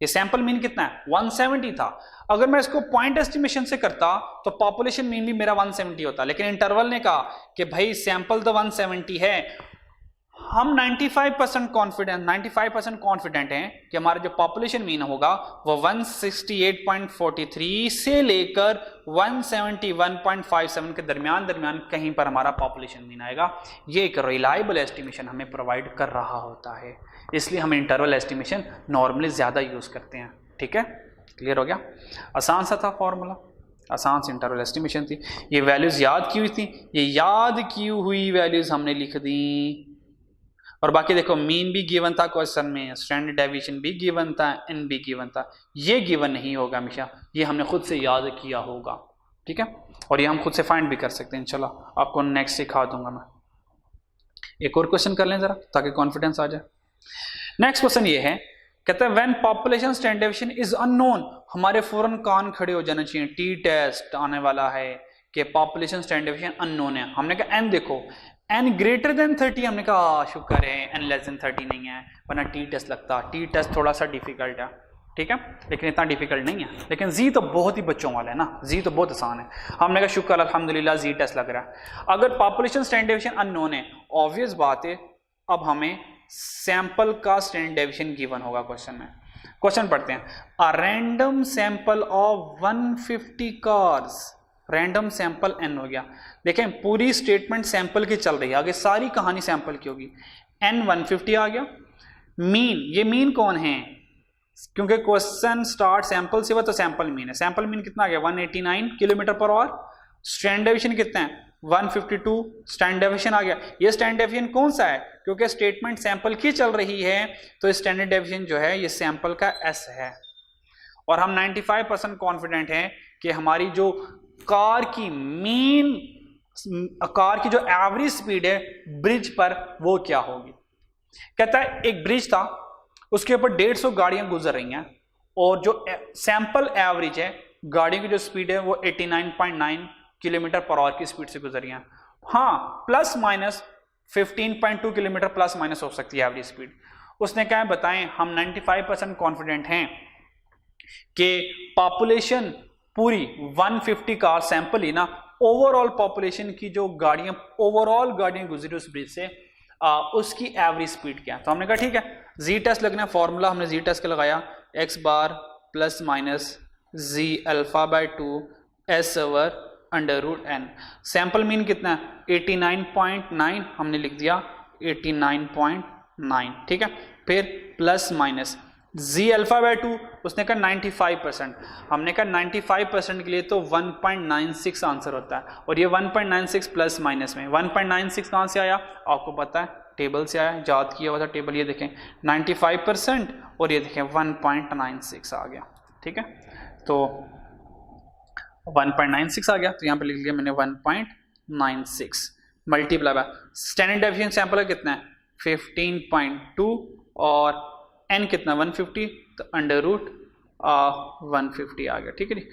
ये सैंपल मीन कितना है 170 था। अगर मैं इसको पॉइंट एस्टिमेशन से करता तो पॉपुलेशन मीन भी मेरा 170 होता, लेकिन इंटरवल ने कहा कि भाई सैंपल तो 170 है, हम 95% कॉन्फिडेंट हैं कि हमारा जो पॉपुलेशन मीन होगा वो 168.43 से लेकर 171.57 के दरमियान कहीं पर हमारा पॉपुलेशन मीन आएगा। ये एक रिलायबल एस्टिमेशन हमें प्रोवाइड कर रहा होता है, इसलिए हम इंटरवल एस्टिमेशन नॉर्मली ज़्यादा यूज़ करते हैं। ठीक है, क्लियर हो गया। आसान सा था फॉर्मूला, आसान सी इंटरवल एस्टिमेशन थी। ये वैल्यूज़ याद की हुई थी, ये याद की हुई वैल्यूज़ हमने लिख दी, और बाकी देखो मीन भी गिवन था क्वेश्चन में, स्टैंडर्ड डेविएशन भी गिवन था, एन भी गिवन था। ये गिवन नहीं होगा हमेशा, ये हमने खुद से याद किया होगा। ठीक है, और ये हम खुद से फाइंड भी कर सकते हैं इंशाल्लाह, आपको नेक्स्ट सिखा दूंगा मैं। एक और क्वेश्चन कर लें जरा ताकि कॉन्फिडेंस आ जाए। नेक्स्ट क्वेश्चन ये है, कहता है when population standard deviation is unknown, हमारे फौरन कान खड़े हो जाना चाहिए, टी टेस्ट आने वाला है कि पॉपुलेशन स्टैंडर्ड डेविएशन अननोन है। हमने कहा एन देखो, एन ग्रेटर देन 30, हमने कहा शुक्र है एन लेस देन 30 नहीं है, वरना टी टेस्ट लगता। टी टेस्ट थोड़ा सा डिफिकल्ट है, ठीक है, लेकिन इतना डिफिकल्ट नहीं है। लेकिन जी तो बहुत ही बच्चों वाला है ना, जी तो बहुत आसान है। हमने कहा शुक्र अल्हम्दुलिल्लाह जी टेस्ट लग रहा है। अगर पॉपुलेशन स्टैंडर्ड डेविएशन अननोन है, ऑब्वियस बात है अब हमें सैंपल का स्टैंडर्ड डेविएशन गिवन होगा क्वेश्चन में। क्वेश्चन पढ़ते हैं, a random sample of 150 cars, random sample n हो गया। देखें पूरी स्टेटमेंट सैंपल की चल रही है, आगे सारी कहानी सैंपल की होगी। n 150 आ गया। मीन, ये मीन कौन है, क्योंकि क्वेश्चन स्टार्ट सैंपल से हुआ तो सैंपल मीन है। सैंपल मीन कितना आ गया 189 kilometre per hour. Standard deviation कितना है 152, स्टैंडर्ड डेविएशन आ गया। ये स्टैंडर्ड डेविएशन कौन सा है, क्योंकि स्टेटमेंट सैंपल की चल रही है तो स्टैंडर्ड डेविएशन जो है ये सैंपल का s है। और हम 95% कॉन्फिडेंट हैं कि हमारी जो कार की मीन, कार की जो एवरेज स्पीड है ब्रिज पर वो क्या होगी। कहता है एक ब्रिज था, उसके ऊपर 150 गाड़ियां गुजर रही हैं और जो सैंपल एवरेज है गाड़ियों की जो स्पीड है वो 89.9 किलोमीटर पर आवर की स्पीड से गुजर रही हैं। हाँ, plus minus 15.2 kilometre plus minus हो सकती है एवरेज स्पीड। उसने क्या है बताएं, हम 95% कॉन्फिडेंट हैं कि पॉपुलेशन पूरी 150 कार सैंपल ही ना, ओवरऑल पॉपुलेशन की जो गाड़ियां, ओवरऑल गाड़ियां गुजरी उस ब्रिज से, उसकी एवरेज स्पीड क्या है। तो हमने कहा ठीक है, जी टेस्ट लगना, फॉर्मूला हमने जी टेस्ट का लगाया, x bar plus minus ji alpha by 2 s over under root n। Sample mean कितना है 89.9, हमने लिख दिया 89.9, ठीक है। फिर plus minus ji alpha by 2, उसने कहा 95%, हमने कहा 95% के लिए तो 1.96 आंसर होता है। और ये 1.96 प्लस माइनस में 1.96 कहाँ से आया आपको पता है, टेबल से आया, याद किया हुआ था टेबल। ये देखें 95% और ये देखें 1.96 आ गया, ठीक है। तो 1.96 आ गया, तो यहाँ पे लिख लिया मैंने 1.96 multiply by standard deviation sample का कितना है 15.2 और n कितना 150, तो अंडर रूट 150 आ गया, ठीक है जी।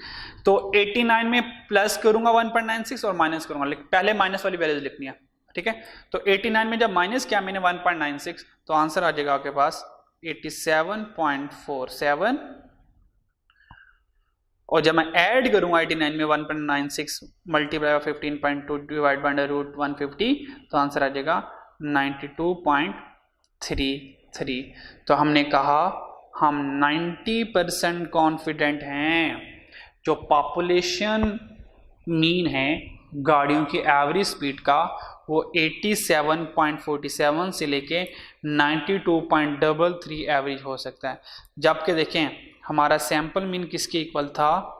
तो 89 में प्लस करूंगा 1.96 और माइनस करूंगा, पहले माइनस वाली वैल्यूज लिखनी है, ठीक है। तो 89 में जब माइनस किया मैंने 1.96 तो आंसर आ जाएगा आपके पास 87.47, और जब मैं ऐड करूंगा 89 में 1.96 multiply 15.2 divide by under root 150 तो आंसर आ जाएगा 92.33। तो हमने कहा हम 90% कॉन्फिडेंट हैं जो पॉपुलेशन मीन है गाड़ियों की एवरेज स्पीड का वो 87.47 से लेके 92.33 एवरेज हो सकता है। जबकि देखें हमारा सैंपल मीन किसके इक्वल था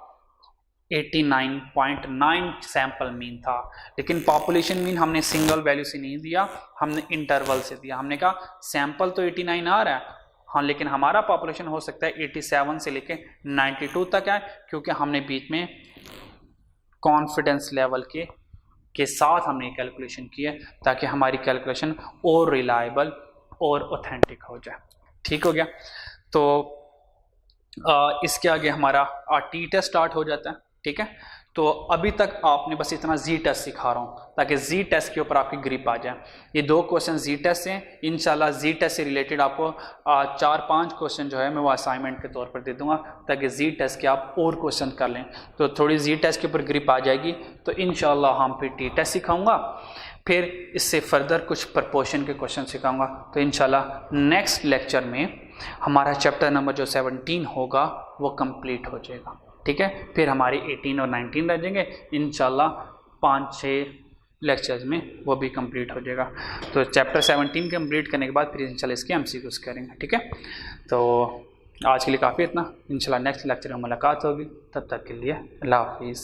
89.9 सैंपल मीन था, लेकिन पॉपुलेशन मीन हमने सिंगल वैल्यू से नहीं दिया, हमने इंटरवल से दिया। हमने कहा सैंपल तो 89 आ रहा है, हाँ, लेकिन हमारा पॉपुलेशन हो सकता है 87 से लेके 92 तक है, क्योंकि हमने बीच में कॉन्फिडेंस लेवल के साथ हमने कैलकुलेशन की है ताकि हमारी कैलकुलेशन और रिलायबल और ऑथेंटिक हो जाए। ठीक हो गया। तो इसके आगे हमारा टी टेस्ट स्टार्ट हो जाता है। ठीक है, तो अभी तक आपने बस इतना जी टेस्ट सिखा रहा हूँ ताकि जी टेस्ट के ऊपर आपकी ग्रिप आ जाए। ये 2 क्वेश्चन जी टेस्ट हैं, इंशाल्लाह जी टेस्ट से रिलेटेड आपको 4-5 क्वेश्चन जो है मैं वो असाइनमेंट के तौर पर दे दूंगा ताकि जी टेस्ट के आप और क्वेश्चन कर लें, तो थोड़ी जी टेस्ट के ऊपर ग्रिप आ जाएगी। तो इंशाल्लाह हम फिर टी टेस्ट सिखाऊंगा, फिर इससे फर्दर कुछ प्रपोर्शन के क्वेश्चन सिखाऊंगा। तो इंशाल्लाह नेक्स्ट लेक्चर में हमारा चैप्टर नंबर जो 17 होगा वो कंप्लीट हो जाएगा। ठीक है, फिर हमारे 18 और 19 रह जाएंगे, इंशाल्लाह 5-6 लेक्चर्स में वो भी कंप्लीट हो जाएगा। तो चैप्टर 17 कंप्लीट करने के बाद फिर इंशाल्लाह इसके MCQs करेंगे। ठीक है, तो आज के लिए काफ़ी इतना, इंशाल्लाह नेक्स्ट लेक्चर में मुलाकात होगी, तब तक के लिए अल्लाह हाफिज़।